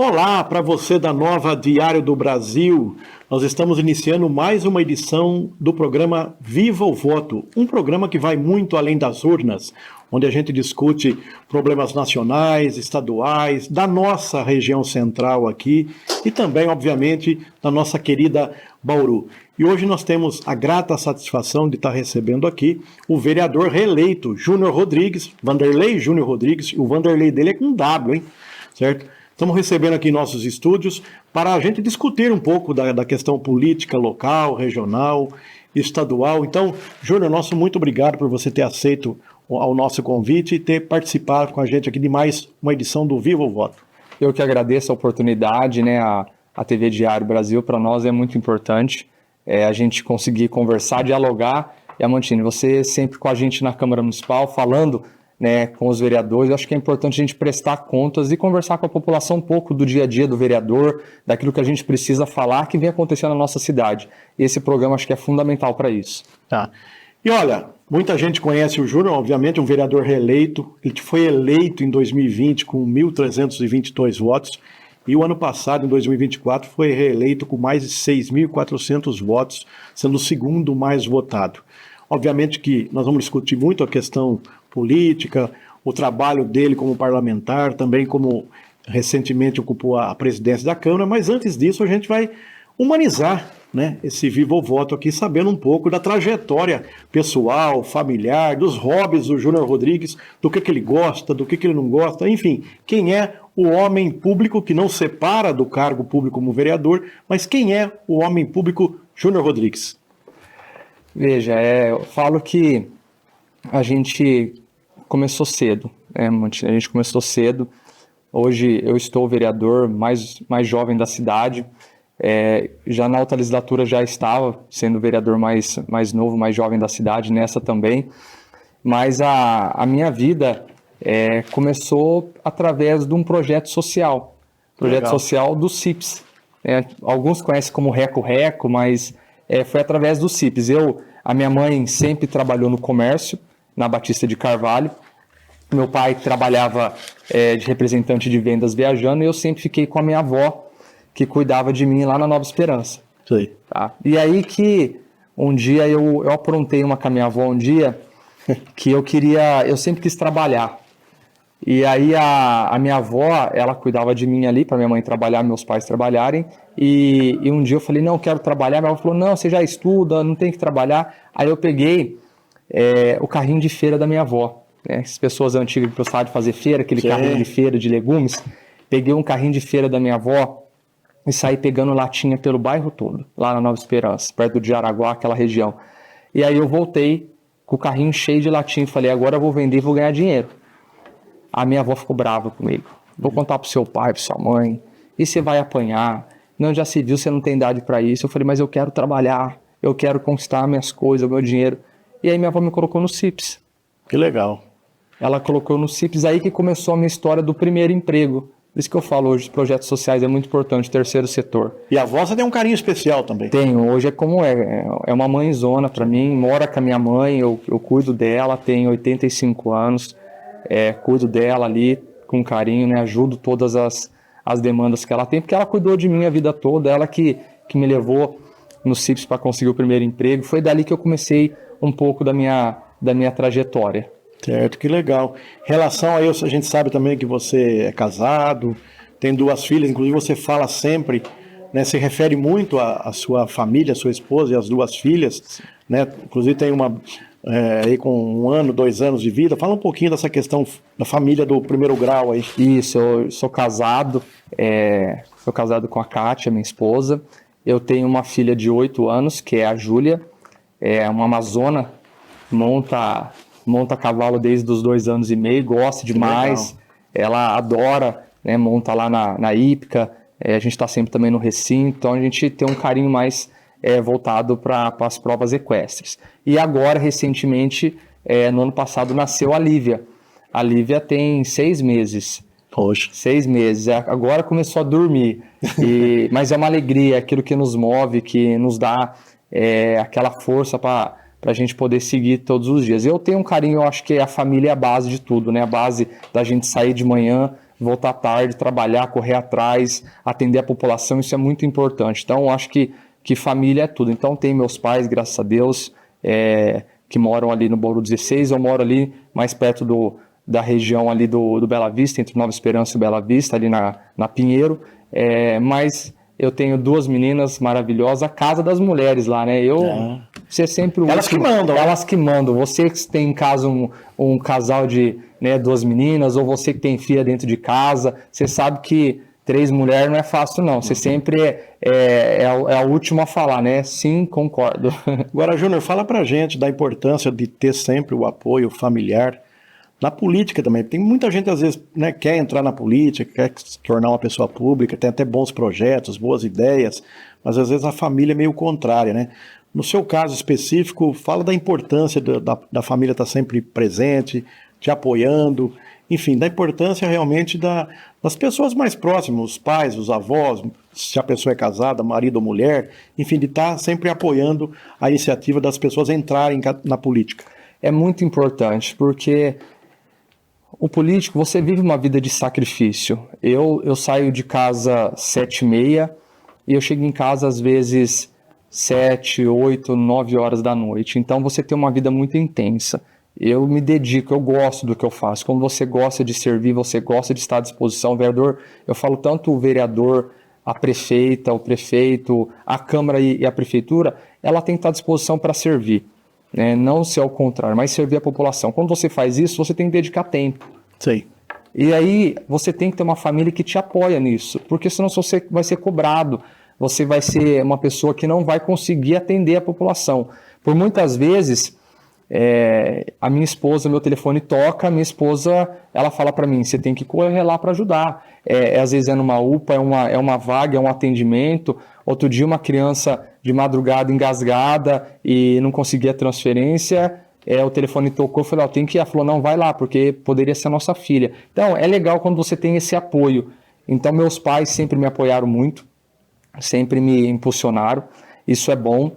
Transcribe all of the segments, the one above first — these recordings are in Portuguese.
Olá para você da Nova Diário do Brasil. Nós estamos iniciando mais uma edição do programa Viva o Voto, um programa que vai muito além das urnas, onde a gente discute problemas nacionais, estaduais, da nossa região central aqui e também, obviamente, da nossa querida Bauru. E hoje nós temos a grata satisfação de estar recebendo aqui o vereador reeleito, Júnior Rodrigues, Vanderlei Júnior Rodrigues, o Vanderlei dele é com W, hein? Certo? Estamos recebendo aqui em nossos estúdios para a gente discutir um pouco da questão política local, regional, estadual. Então, Júnior, nosso muito obrigado por você ter aceito ao nosso convite e ter participado com a gente aqui de mais uma edição do Viva o Voto. Eu que agradeço a oportunidade, né? A TV Diário Brasil para nós é muito importante. A gente conseguir conversar, dialogar. E Amantini, você sempre com a gente na Câmara Municipal, falando, né, com os vereadores, eu acho que é importante a gente prestar contas e conversar com a população um pouco do dia a dia do vereador, daquilo que a gente precisa falar que vem acontecendo na nossa cidade. E esse programa acho que é fundamental para isso. Tá. E olha, muita gente conhece o Júnior, obviamente, um vereador reeleito. Ele foi eleito em 2020 com 1.322 votos e o ano passado, em 2024, foi reeleito com mais de 6.400 votos, sendo o segundo mais votado. Obviamente que nós vamos discutir muito a questão política, o trabalho dele como parlamentar, também como recentemente ocupou a presidência da Câmara, mas antes disso a gente vai humanizar, né, esse Viva o Voto aqui, sabendo um pouco da trajetória pessoal, familiar, dos hobbies do Júnior Rodrigues, do que ele gosta, do que ele não gosta, enfim, quem é o homem público que não separa do cargo público como vereador, mas quem é o homem público Júnior Rodrigues? Veja, eu falo que a gente começou cedo, né? A gente começou cedo. Hoje eu estou o vereador mais jovem da cidade. Já na outra legislatura já estava sendo o vereador mais novo, mais jovem da cidade, nessa também. Mas a minha vida começou através de um projeto social. Projeto Legal. social do CIPS. Alguns conhecem como Reco-Reco, mas foi através do CIPS. A minha mãe sempre trabalhou no comércio, na Batista de Carvalho. Meu pai trabalhava de representante de vendas viajando e eu sempre fiquei com a minha avó, que cuidava de mim lá na Nova Esperança. Sim. Tá? E aí que um dia eu aprontei uma com a minha avó um dia que eu sempre quis trabalhar. E aí a minha avó, ela cuidava de mim ali, para minha mãe trabalhar, meus pais trabalharem, e um dia eu falei, não, eu quero trabalhar, minha avó falou, não, você já estuda, não tem que trabalhar. Aí eu peguei o carrinho de feira da minha avó, né? As pessoas antigas que gostavam de fazer feira, aquele carrinho de feira de legumes, peguei um carrinho de feira da minha avó e saí pegando latinha pelo bairro todo, lá na Nova Esperança, perto de Jaraguá, aquela região. E aí eu voltei com o carrinho cheio de latinha e falei, agora eu vou vender e vou ganhar dinheiro. A minha avó ficou brava comigo. Vou contar pro seu pai, pro sua mãe, e você vai apanhar. Não, já se viu, você não tem idade para isso. Eu falei, mas eu quero trabalhar, eu quero conquistar minhas coisas, o meu dinheiro. E aí minha avó me colocou no CIPS. Que legal. Ela colocou no CIPS, aí que começou a minha história do primeiro emprego. Por isso que eu falo hoje, os projetos sociais é muito importante, terceiro setor. E a avó, você tem um carinho especial também? Tenho, hoje é uma mãezona para mim, mora com a minha mãe, eu cuido dela, tenho 85 anos, cuido dela ali com carinho, né, ajudo todas as demandas que ela tem, porque ela cuidou de mim a vida toda, ela que me levou no CIPS para conseguir o primeiro emprego, foi dali que eu comecei um pouco da minha trajetória. Certo, que legal. Em relação a isso, a gente sabe também que você é casado, tem 2 filhas, inclusive você fala sempre, né, se refere muito à sua família, à sua esposa e às 2 filhas, né, inclusive tem uma aí com 1 ano, 2 anos de vida. Fala um pouquinho dessa questão da família do primeiro grau aí. Isso, eu sou casado com a Kátia, minha esposa. Eu tenho uma filha de 8 anos, que é a Júlia, uma amazona, monta cavalo desde os 2 anos e meio, gosta demais, ela adora, né, monta lá na hípica, a gente está sempre também no recinto, então a gente tem um carinho mais voltado para as provas equestres. E agora, recentemente, no ano passado, nasceu a Lívia. A Lívia tem 6 meses. Poxa. 6 meses, agora começou a dormir, mas é uma alegria, aquilo que nos move, que nos dá aquela força para a gente poder seguir todos os dias. Eu tenho um carinho, eu acho que a família é a base de tudo, né? A base da gente sair de manhã, voltar tarde, trabalhar, correr atrás, atender a população, isso é muito importante. Então, eu acho que família é tudo. Então, tem meus pais, graças a Deus, que moram ali no Bauru 16, eu moro ali mais perto da região ali do Bela Vista, entre Nova Esperança e Bela Vista, ali na Pinheiro, mas eu tenho 2 meninas maravilhosas, a casa das mulheres lá, né? Você sempre... Elas que mandam. Elas que mandam. Você que tem em casa um casal de 2 meninas, ou você que tem filha dentro de casa, você sabe que 3 mulheres não é fácil, não. Você sempre é a última a falar, né? Sim, concordo. Agora, Júnior, fala pra gente da importância de ter sempre o apoio familiar na política também. Tem muita gente, às vezes, né, quer entrar na política, quer se tornar uma pessoa pública, tem até bons projetos, boas ideias, mas às vezes a família é meio contrária, né? No seu caso específico, fala da importância da família estar sempre presente, te apoiando, enfim, da importância realmente das pessoas mais próximas, os pais, os avós, se a pessoa é casada, marido ou mulher, enfim, de estar sempre apoiando a iniciativa das pessoas entrarem na política. É muito importante, porque o político, você vive uma vida de sacrifício. Eu saio de casa 7h30 e eu chego em casa às vezes 7, 8, 9 horas da noite. Então você tem uma vida muito intensa. Eu me dedico, eu gosto do que eu faço. Quando você gosta de servir, você gosta de estar à disposição. O vereador, eu falo tanto o vereador, a prefeita, o prefeito, a Câmara e a Prefeitura, ela tem que estar à disposição para servir. Não ser ao contrário, mas servir a população. Quando você faz isso, você tem que dedicar tempo. Sim. E aí você tem que ter uma família que te apoia nisso, porque senão você vai ser cobrado, você vai ser uma pessoa que não vai conseguir atender a população. Por muitas vezes, a minha esposa, meu telefone toca, a minha esposa, ela fala para mim, você tem que correr lá para ajudar. Às vezes é numa UPA, é uma vaga, é um atendimento. Outro dia uma criança de madrugada engasgada e não conseguia transferência, o telefone tocou, eu falei, tem que ir. Ela falou, não, vai lá, porque poderia ser a nossa filha. Então, é legal quando você tem esse apoio. Então, meus pais sempre me apoiaram muito, sempre me impulsionaram, isso é bom,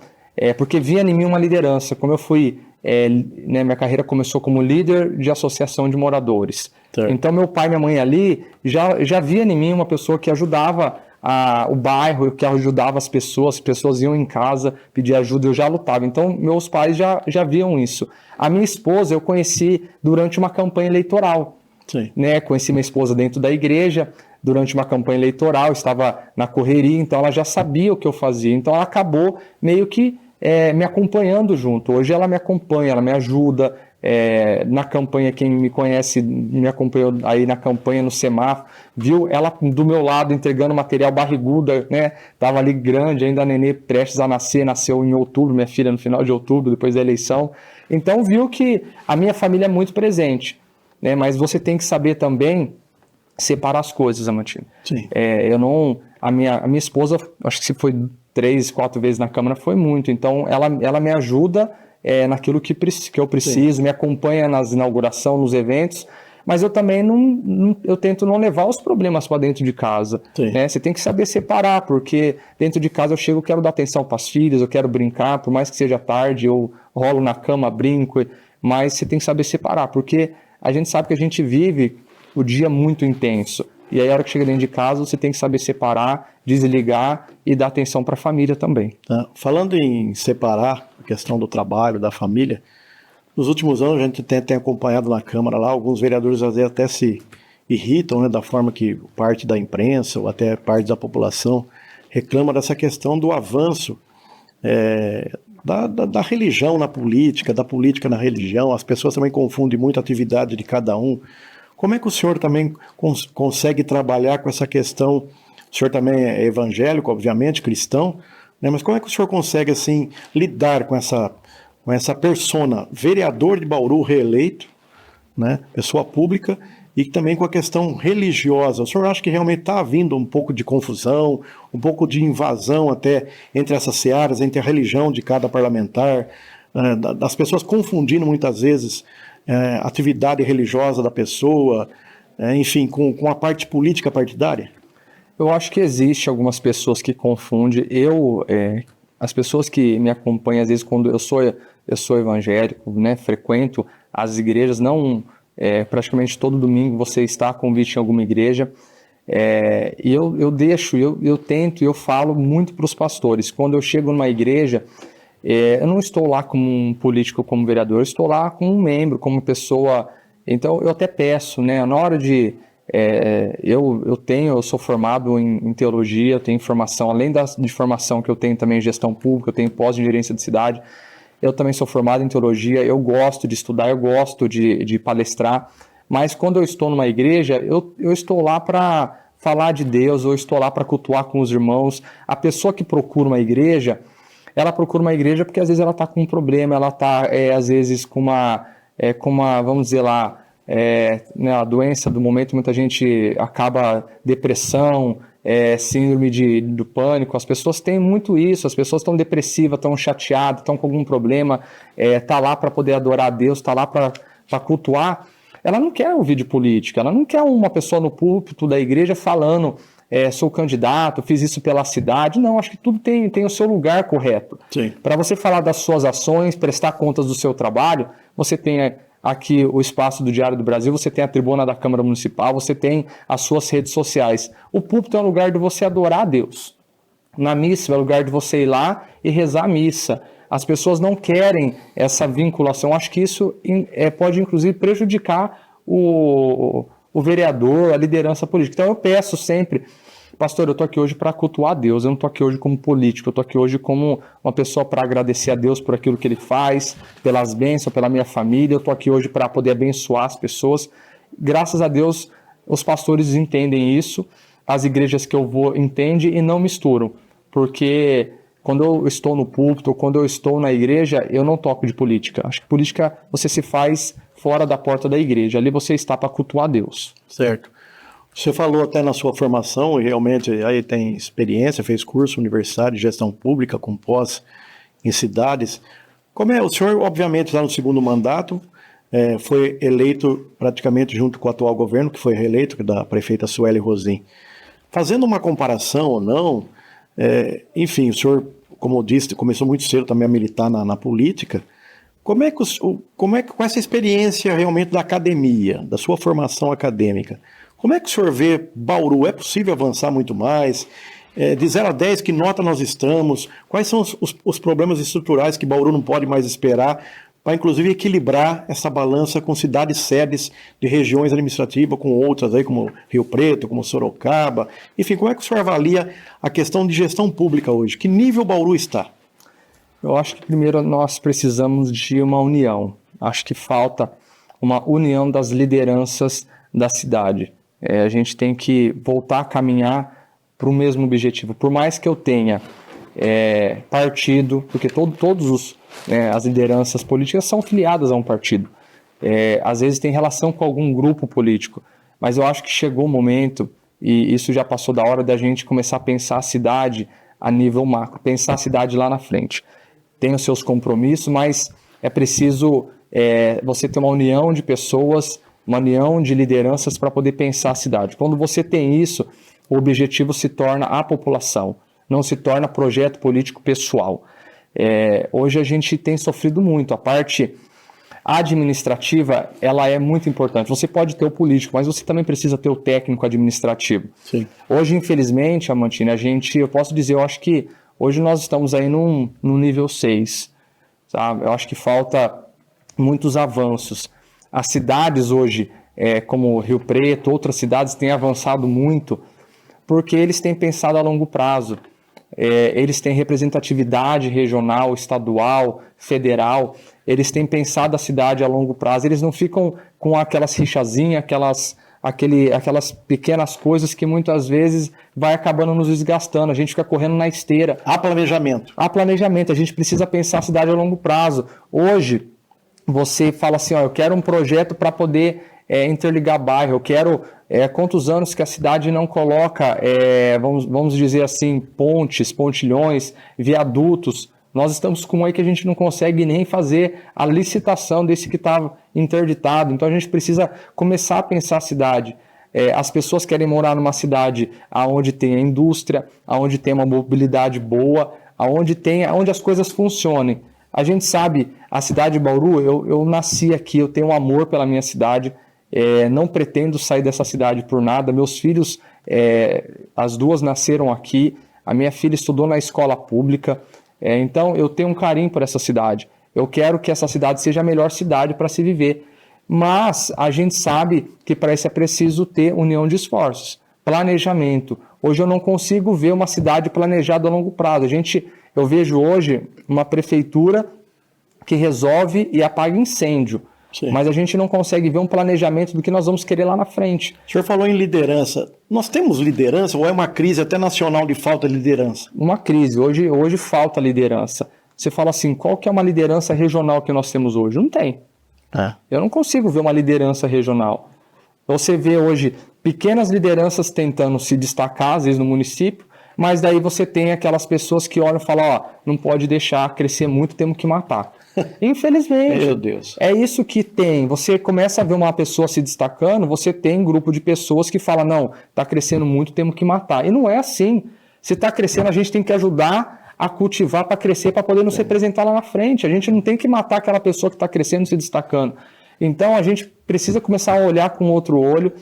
porque via em mim uma liderança. Como eu fui, minha carreira começou como líder de associação de moradores. Certo. Então, meu pai e minha mãe ali já via em mim uma pessoa que ajudava o bairro, que ajudava as pessoas iam em casa pedir ajuda, eu já lutava. Então, meus pais já viam isso. A minha esposa eu conheci durante uma campanha eleitoral. Sim. Conheci minha esposa dentro da igreja, durante uma campanha eleitoral, estava na correria, então ela já sabia o que eu fazia. Então, ela acabou meio que me acompanhando junto. Hoje ela me acompanha, ela me ajuda. Na campanha, quem me conhece me acompanhou aí na campanha no semáforo, viu ela do meu lado entregando material barriguda, tava ali grande, ainda a nenê prestes a nascer, nasceu em outubro, minha filha no final de outubro, depois da eleição. Então viu que a minha família é muito presente, mas você tem que saber também separar as coisas, Amantino. Sim. A minha esposa, acho que se foi 3, 4 vezes na Câmara, foi muito, então ela me ajuda naquilo que eu preciso. Sim. Me acompanha nas inaugurações, nos eventos, mas eu também eu tento não levar os problemas para dentro de casa. Você tem que saber separar, porque dentro de casa eu chego, quero dar atenção para as filhas, eu quero brincar, por mais que seja tarde, eu rolo na cama, brinco, mas você tem que saber separar, porque a gente sabe que a gente vive o dia muito intenso, e aí a hora que chega dentro de casa você tem que saber separar, desligar e dar atenção para a família também. Falando em separar a questão do trabalho, da família, nos últimos anos a gente tem acompanhado na Câmara lá, alguns vereadores às vezes até se irritam, da forma que parte da imprensa ou até parte da população reclama dessa questão do avanço da religião na política, da política na religião. As pessoas também confundem muito a atividade de cada um. Como é que o senhor também consegue trabalhar com essa questão? O senhor também é evangélico, obviamente, cristão, mas como é que o senhor consegue, assim, lidar com essa persona, vereador de Bauru reeleito, pessoa pública, e também com a questão religiosa? O senhor acha que realmente está havendo um pouco de confusão, um pouco de invasão até entre essas searas, entre a religião de cada parlamentar, das pessoas confundindo muitas vezes atividade religiosa da pessoa, enfim, com a parte política partidária? Eu acho que existe algumas pessoas que confundem. As pessoas que me acompanham, às vezes, quando eu sou evangélico, frequento as igrejas, não praticamente todo domingo você está a convite em alguma igreja. E eu tento e eu falo muito para os pastores. Quando eu chego numa igreja, eu não estou lá como um político, como vereador, eu estou lá como um membro, como pessoa. Então eu até peço, né, na hora de... eu sou formado em teologia, eu tenho formação, além de formação que eu tenho também em gestão pública, eu tenho pós em gerência de cidade, eu também sou formado em teologia, eu gosto de estudar, eu gosto de palestrar, mas quando eu estou numa igreja, eu estou lá para falar de Deus, eu estou lá para cultuar com os irmãos. A pessoa que procura uma igreja, ela procura uma igreja porque às vezes ela está com um problema, ela está às vezes com uma, vamos dizer lá, né, a doença do momento, muita gente acaba depressão, síndrome do pânico, as pessoas têm muito isso, as pessoas estão depressivas, estão chateadas, estão com algum problema, tá lá para poder adorar a Deus, tá lá para cultuar. Ela não quer ouvir de política, ela não quer uma pessoa no púlpito da igreja falando sou candidato, fiz isso pela cidade. Não, acho que tudo tem o seu lugar correto. Para você falar das suas ações, prestar contas do seu trabalho, você tem aqui o espaço do Diário do Brasil, você tem a tribuna da Câmara Municipal, você tem as suas redes sociais. O púlpito é um lugar de você adorar a Deus. Na missa é o lugar de você ir lá e rezar a missa. As pessoas não querem essa vinculação. Acho que isso pode, inclusive, prejudicar o vereador, a liderança política. Então eu peço sempre, pastor, eu estou aqui hoje para cultuar a Deus, eu não estou aqui hoje como político, eu estou aqui hoje como uma pessoa para agradecer a Deus por aquilo que Ele faz, pelas bênçãos, pela minha família, eu estou aqui hoje para poder abençoar as pessoas. Graças a Deus, os pastores entendem isso, as igrejas que eu vou entendem e não misturam, porque quando eu estou no púlpito, ou quando eu estou na igreja, eu não toco de política. Acho que política você se faz fora da porta da igreja. Ali você está para cultuar Deus. Certo. Você falou até na sua formação, e realmente aí tem experiência, fez curso universitário de gestão pública com pós em cidades. O senhor, obviamente, está no segundo mandato, foi eleito praticamente junto com o atual governo, que foi reeleito, da prefeita Sueli Rosim. Fazendo uma comparação ou não, enfim, o senhor, como eu disse, começou muito cedo também a militar na política. Como é que com essa experiência realmente da academia, da sua formação acadêmica, como é que o senhor vê Bauru? É possível avançar muito mais? De 0 a 10, que nota nós estamos? Quais são os problemas estruturais que Bauru não pode mais esperar para, inclusive, equilibrar essa balança com cidades-sedes de regiões administrativas, com outras aí, como Rio Preto, como Sorocaba? Enfim, como é que o senhor avalia a questão de gestão pública hoje? Que nível Bauru está? Eu acho que primeiro nós precisamos de uma união. Acho que falta uma união das lideranças da cidade. A gente tem que voltar a caminhar para o mesmo objetivo. Por mais que eu tenha partido, porque todos as lideranças políticas são filiadas a um partido. Às vezes tem relação com algum grupo político, mas eu acho que chegou o momento, e isso já passou da hora da gente começar a pensar a cidade a nível macro, pensar a cidade lá na frente. Tem os seus compromissos, mas é preciso você ter uma união de pessoas, uma união de lideranças para poder pensar a cidade. Quando você tem isso, o objetivo se torna a população, não se torna projeto político pessoal. Hoje a gente tem sofrido muito. A parte administrativa, ela é muito importante. Você pode ter o político, mas você também precisa ter o técnico administrativo. Sim. Hoje, infelizmente, Amantini, eu posso dizer, eu acho que hoje nós estamos aí num nível 6, sabe? Eu acho que falta muitos avanços. As cidades hoje, como Rio Preto, outras cidades têm avançado muito porque eles têm pensado a longo prazo. Eles têm representatividade regional, estadual, federal. Eles têm pensado a cidade a longo prazo. Eles não ficam com aquelas rixazinhas, aquelas pequenas coisas que muitas vezes vai acabando nos desgastando. A gente fica correndo na esteira. Há planejamento. Há planejamento. A gente precisa pensar a cidade a longo prazo. Hoje, você fala assim, eu quero um projeto para poder interligar bairro. Eu quero... quantos anos que a cidade não coloca, vamos dizer assim, pontes, pontilhões, viadutos. Nós estamos com um aí que a gente não consegue nem fazer a licitação desse que está interditado. Então a gente precisa começar a pensar a cidade. As pessoas querem morar numa cidade onde tem a indústria, onde tem uma mobilidade boa, onde as coisas funcionem. A gente sabe, a cidade de Bauru, eu nasci aqui, eu tenho um amor pela minha cidade. Não pretendo sair dessa cidade por nada. Meus filhos, as duas nasceram aqui. A minha filha estudou na escola pública. Então, eu tenho um carinho por essa cidade. Eu quero que essa cidade seja a melhor cidade para se viver. Mas a gente sabe que para isso é preciso ter união de esforços, planejamento. Hoje eu não consigo ver uma cidade planejada a longo prazo. Eu vejo hoje uma prefeitura que resolve e apaga incêndio. Sim. Mas a gente não consegue ver um planejamento do que nós vamos querer lá na frente. O senhor falou em liderança. Nós temos liderança ou é uma crise até nacional de falta de liderança? Uma crise. Hoje falta liderança. Você fala assim, qual que é uma liderança regional que nós temos hoje? Não tem. Eu não consigo ver uma liderança regional. Você vê hoje pequenas lideranças tentando se destacar, às vezes no município, mas daí você tem aquelas pessoas que olham e falam, não pode deixar crescer muito, temos que matar. Infelizmente. Meu Deus. É isso que tem. Você começa a ver uma pessoa se destacando, você tem um grupo de pessoas que fala, não, está crescendo muito, temos que matar. E não é assim. Se está crescendo, a gente tem que ajudar a cultivar para crescer, para poder nos representar lá na frente. A gente não tem que matar aquela pessoa que está crescendo, se destacando. Então, a gente precisa começar a olhar com outro olho,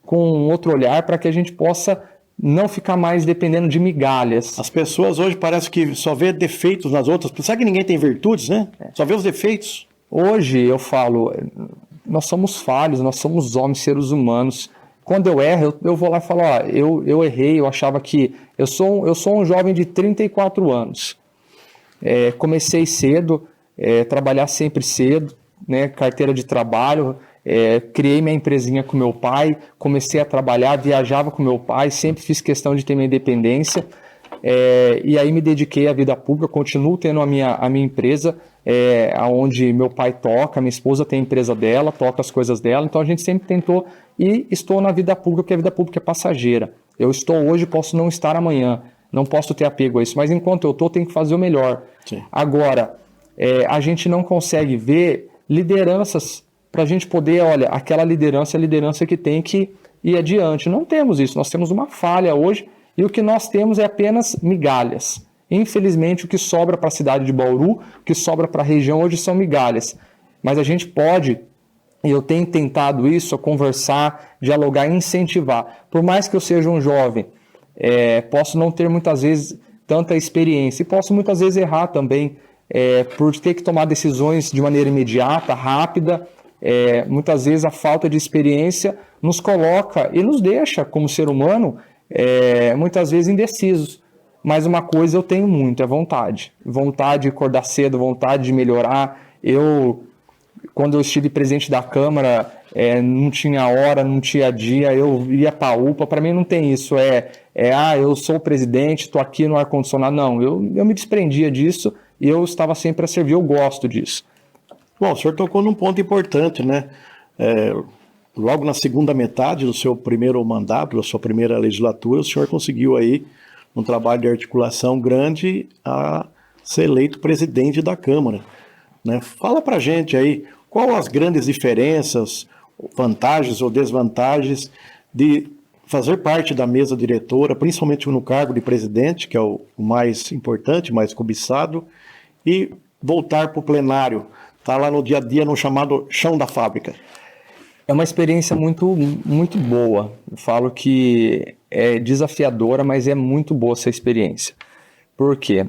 com outro olhar, para que a gente possa não ficar mais dependendo de migalhas. As pessoas hoje parecem que só vê defeitos nas outras. Sabe que ninguém tem virtudes, né? Só vê os defeitos. Hoje, eu falo, nós somos falhos, nós somos homens, seres humanos. Quando eu erro, eu vou lá e falo, eu errei, eu achava que... Eu sou um jovem de 34 anos. Comecei cedo, trabalhar sempre cedo, né, carteira de trabalho, criei minha empresinha com meu pai, comecei a trabalhar, viajava com meu pai, sempre fiz questão de ter minha independência, e aí me dediquei à vida pública, continuo tendo a minha empresa, onde meu pai toca, minha esposa tem a empresa dela, toca as coisas dela, então a gente sempre tentou, e estou na vida pública, porque a vida pública é passageira. Eu estou hoje, posso não estar amanhã, não posso ter apego a isso, mas enquanto eu estou, tenho que fazer o melhor. Sim. Agora, a gente não consegue ver lideranças para a gente poder, olha, aquela liderança é a liderança que tem que ir adiante. Não temos isso, nós temos uma falha hoje, e o que nós temos é apenas migalhas. Infelizmente, o que sobra para a cidade de Bauru, o que sobra para a região hoje são migalhas. Mas a gente pode, e eu tenho tentado isso, conversar, dialogar, incentivar. Por mais que eu seja um jovem, posso não ter muitas vezes tanta experiência, e posso muitas vezes errar também, por ter que tomar decisões de maneira imediata, rápida. Muitas vezes a falta de experiência nos coloca e nos deixa, como ser humano, muitas vezes indecisos. Mas uma coisa eu tenho muito, é vontade. Vontade de acordar cedo, vontade de melhorar. Quando eu estive presidente da Câmara, não tinha hora, não tinha dia, eu ia para a UPA. Para mim não tem isso, eu sou o presidente, estou aqui no ar-condicionado. Não, eu me desprendia disso e eu estava sempre a servir, eu gosto disso. Bom, o senhor tocou num ponto importante, né? Logo na segunda metade do seu primeiro mandato, da sua primeira legislatura, o senhor conseguiu aí um trabalho de articulação grande a ser eleito presidente da Câmara, né? Fala pra gente aí, qual as grandes diferenças, vantagens ou desvantagens de fazer parte da mesa diretora, principalmente no cargo de presidente, que é o mais importante, mais cobiçado, e voltar para o plenário, tá lá no dia a dia no chamado chão da fábrica. É uma experiência muito, muito boa. Eu falo que é desafiadora, mas é muito boa essa experiência. Por quê?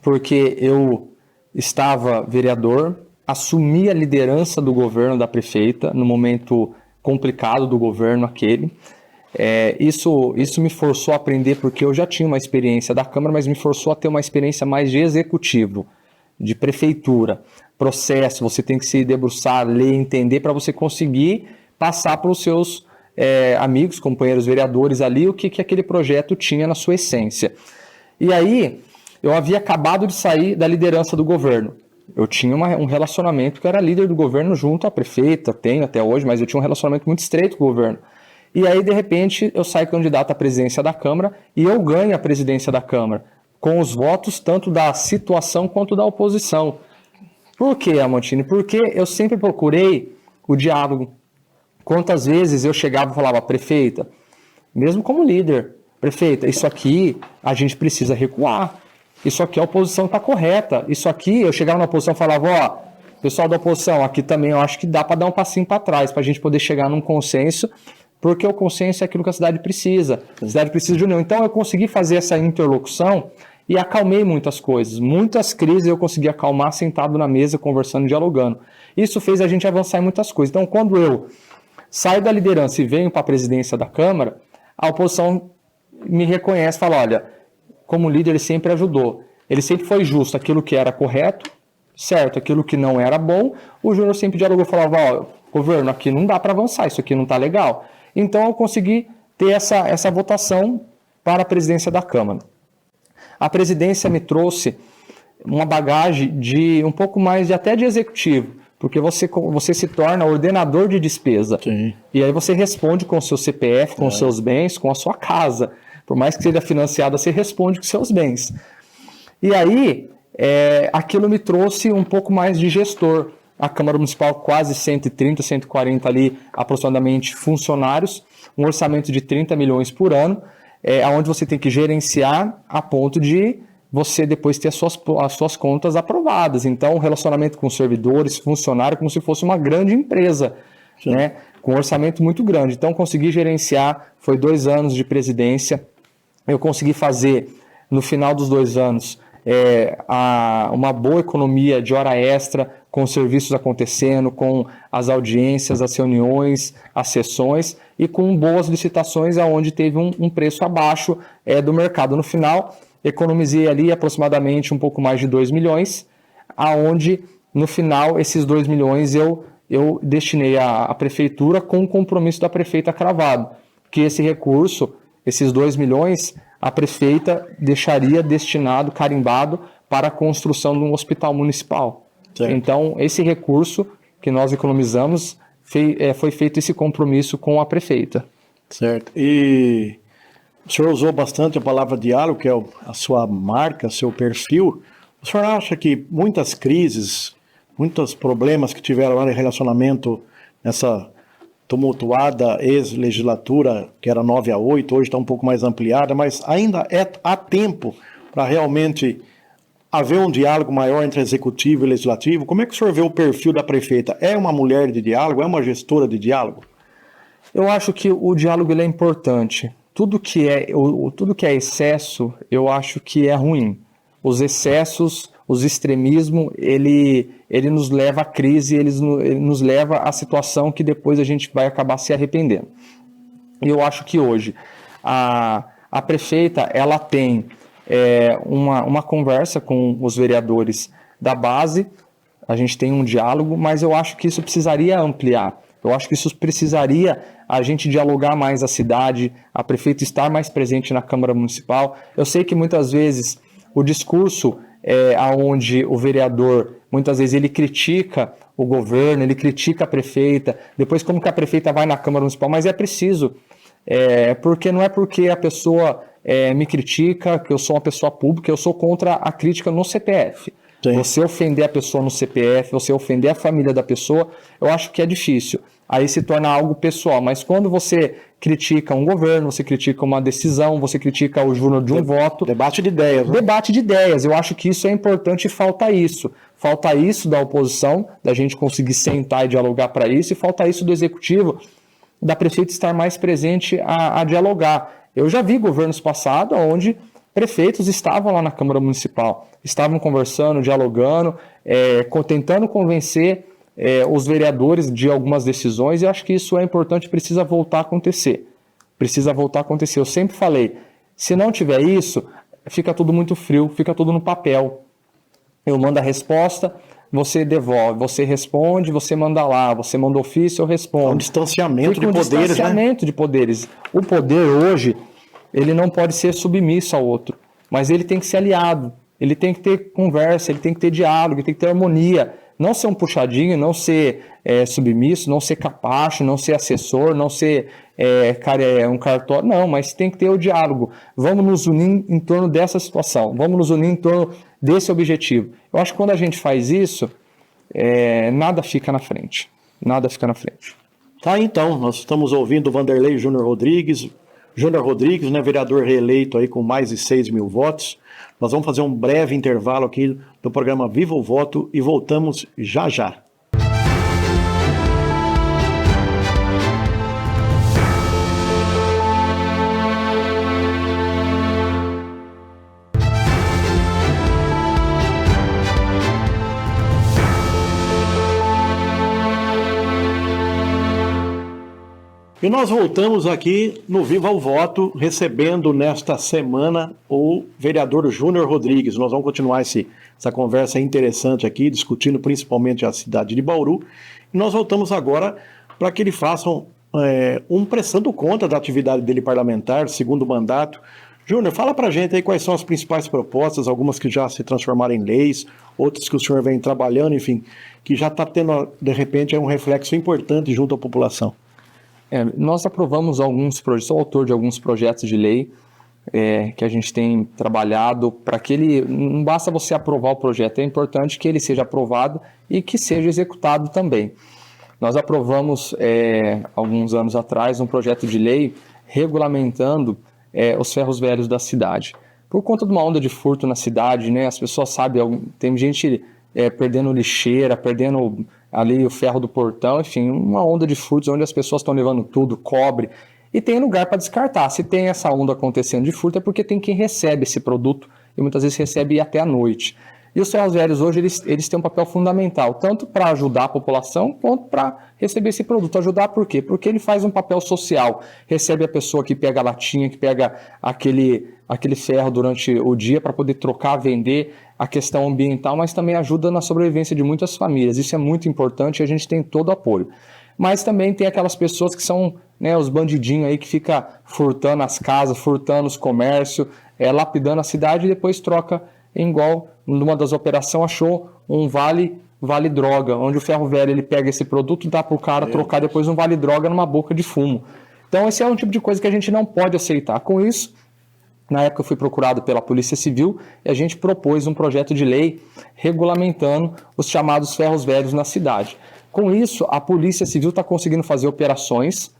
Porque eu estava vereador, assumi a liderança do governo da prefeita no momento complicado do governo aquele. Isso me forçou a aprender, porque eu já tinha uma experiência da Câmara, mas me forçou a ter uma experiência mais de executivo, de prefeitura. Processo, você tem que se debruçar, ler, entender, para você conseguir passar para os seus amigos, companheiros vereadores ali, o que aquele projeto tinha na sua essência. E aí, eu havia acabado de sair da liderança do governo. Eu tinha um relacionamento que era líder do governo junto à prefeita, tenho até hoje, mas eu tinha um relacionamento muito estreito com o governo. E aí, de repente, eu saio candidato à presidência da Câmara e eu ganho a presidência da Câmara, com os votos tanto da situação quanto da oposição. Por quê, Amontini? Porque eu sempre procurei o diálogo. Quantas vezes eu chegava e falava, prefeita, mesmo como líder, prefeita, isso aqui a gente precisa recuar. Isso aqui a oposição está correta. Isso aqui, eu chegava na oposição e falava, pessoal da oposição, aqui também eu acho que dá para dar um passinho para trás, para a gente poder chegar num consenso, porque o consenso é aquilo que a cidade precisa. A cidade precisa de união. Então eu consegui fazer essa interlocução e acalmei muitas coisas. Muitas crises eu consegui acalmar sentado na mesa, conversando, dialogando. Isso fez a gente avançar em muitas coisas. Então quando eu saio da liderança e venho para a presidência da Câmara, a oposição me reconhece e fala, olha, como líder ele sempre ajudou. Ele sempre foi justo, aquilo que era correto, certo, aquilo que não era bom, o Júnior sempre dialogou e falava, ó, governo, aqui não dá para avançar, isso aqui não está legal. Então eu consegui ter essa votação para a presidência da Câmara. A presidência me trouxe uma bagagem de um pouco mais até de executivo, porque você se torna ordenador de despesa. Sim. E aí você responde com o seu CPF, com os seus bens, com a sua casa. Por mais que seja financiada, você responde com seus bens. E aí, aquilo me trouxe um pouco mais de gestor. A Câmara Municipal, quase 130, 140 ali, aproximadamente, funcionários, um orçamento de 30 milhões por ano, onde você tem que gerenciar a ponto de você depois ter as suas contas aprovadas. Então, o relacionamento com servidores, funcionários, como se fosse uma grande empresa, né? Com um orçamento muito grande. Então, consegui gerenciar, foi 2 anos de presidência, eu consegui fazer, no final dos 2 anos, uma boa economia de hora extra, com os serviços acontecendo, com as audiências, as reuniões, as sessões e com boas licitações onde teve um preço abaixo do mercado. No final, economizei ali aproximadamente um pouco mais de 2 milhões, aonde no final esses 2 milhões eu destinei à prefeitura com o compromisso da prefeita cravado, que esse recurso, esses 2 milhões, a prefeita deixaria destinado, carimbado, para a construção de um hospital municipal. Certo. Então, esse recurso que nós economizamos, foi feito esse compromisso com a prefeita. Certo. E o senhor usou bastante a palavra diálogo, que é a sua marca, seu perfil. O senhor acha que muitas crises, muitos problemas que tiveram lá no relacionamento nessa tumultuada ex-legislatura, que era 9-8, hoje está um pouco mais ampliada, mas ainda há tempo para realmente haver um diálogo maior entre executivo e legislativo? Como é que o senhor vê o perfil da prefeita? É uma mulher de diálogo? É uma gestora de diálogo? Eu acho que o diálogo ele é importante. Tudo que é excesso, eu acho que é ruim. Os excessos, os extremismos, ele nos leva à crise, ele nos leva à situação que depois a gente vai acabar se arrependendo. E eu acho que hoje a prefeita ela tem uma conversa com os vereadores da base, a gente tem um diálogo, mas eu acho que isso precisaria ampliar. Eu acho que isso precisaria a gente dialogar mais a cidade, a prefeita estar mais presente na Câmara Municipal. Eu sei que muitas vezes o discurso onde o vereador, muitas vezes ele critica o governo, ele critica a prefeita, depois como que a prefeita vai na Câmara Municipal, mas é preciso, porque não é porque a pessoa me critica, que eu sou uma pessoa pública, eu sou contra a crítica no CPF. Sim. Você ofender a pessoa no CPF, você ofender a família da pessoa, eu acho que é difícil. Aí se torna algo pessoal. Mas quando você critica um governo, você critica uma decisão, você critica o Júnior de um voto... Debate de ideias. Né? Debate de ideias. Eu acho que isso é importante e falta isso. Falta isso da oposição, da gente conseguir sentar e dialogar para isso, e falta isso do executivo, da prefeita estar mais presente a dialogar. Eu já vi governos passados onde prefeitos estavam lá na Câmara Municipal, estavam conversando, dialogando, tentando convencer os vereadores de algumas decisões, e acho que isso é importante, precisa voltar a acontecer. Precisa voltar a acontecer. Eu sempre falei, se não tiver isso, fica tudo muito frio, fica tudo no papel. Eu mando a resposta, você devolve, você responde, você manda lá, você manda ofício, eu respondo. É um distanciamento de poderes, distanciamento de poderes. O poder hoje, ele não pode ser submisso ao outro, mas ele tem que ser aliado, ele tem que ter conversa, ele tem que ter diálogo, ele tem que ter harmonia, não ser um puxadinho, não ser submisso, não ser capacho, não ser assessor, não ser um cartório, não, mas tem que ter o diálogo. Vamos nos unir em torno dessa situação, vamos nos unir em torno desse objetivo. Eu acho que quando a gente faz isso, nada fica na frente, nada fica na frente. Tá, então, nós estamos ouvindo o Vanderlei Júnior Rodrigues, Júnior Rodrigues, né, vereador reeleito aí com mais de 6 mil votos. Nós vamos fazer um breve intervalo aqui do programa Viva o Voto e voltamos já já. E nós voltamos aqui no Viva o Voto, recebendo nesta semana o vereador Júnior Rodrigues. Nós vamos continuar essa conversa interessante aqui, discutindo principalmente a cidade de Bauru. E nós voltamos agora para que ele faça prestando conta da atividade dele parlamentar, segundo mandato. Júnior, fala para a gente aí quais são as principais propostas, algumas que já se transformaram em leis, outras que o senhor vem trabalhando, enfim, que já está tendo, de repente, um reflexo importante junto à população. Nós aprovamos alguns projetos, sou autor de alguns projetos de lei que a gente tem trabalhado para que ele, não basta você aprovar o projeto, é importante que ele seja aprovado e que seja executado também. Nós aprovamos, alguns anos atrás, um projeto de lei regulamentando os ferros velhos da cidade. Por conta de uma onda de furto na cidade, né, as pessoas sabem, tem gente perdendo lixeira, perdendo ali o ferro do portão, enfim, uma onda de furtos onde as pessoas estão levando tudo, cobre, e tem lugar para descartar. Se tem essa onda acontecendo de furto é porque tem quem recebe esse produto e muitas vezes recebe até à noite. E os ferros velhos hoje eles têm um papel fundamental, tanto para ajudar a população quanto para receber esse produto. Ajudar por quê? Porque ele faz um papel social, recebe a pessoa que pega a latinha, que pega aquele ferro durante o dia para poder trocar, vender, a questão ambiental, mas também ajuda na sobrevivência de muitas famílias. Isso é muito importante e a gente tem todo o apoio. Mas também tem aquelas pessoas que são, né, os bandidinhos aí que ficam furtando as casas, furtando os comércios, lapidando a cidade e depois troca igual numa das operações achou um vale droga, onde o ferro velho ele pega esse produto e dá para o cara trocar depois um vale droga numa boca de fumo. Então esse é um tipo de coisa que a gente não pode aceitar. Com isso, na época eu fui procurado pela Polícia Civil e a gente propôs um projeto de lei regulamentando os chamados ferros velhos na cidade. Com isso, a Polícia Civil está conseguindo fazer operações,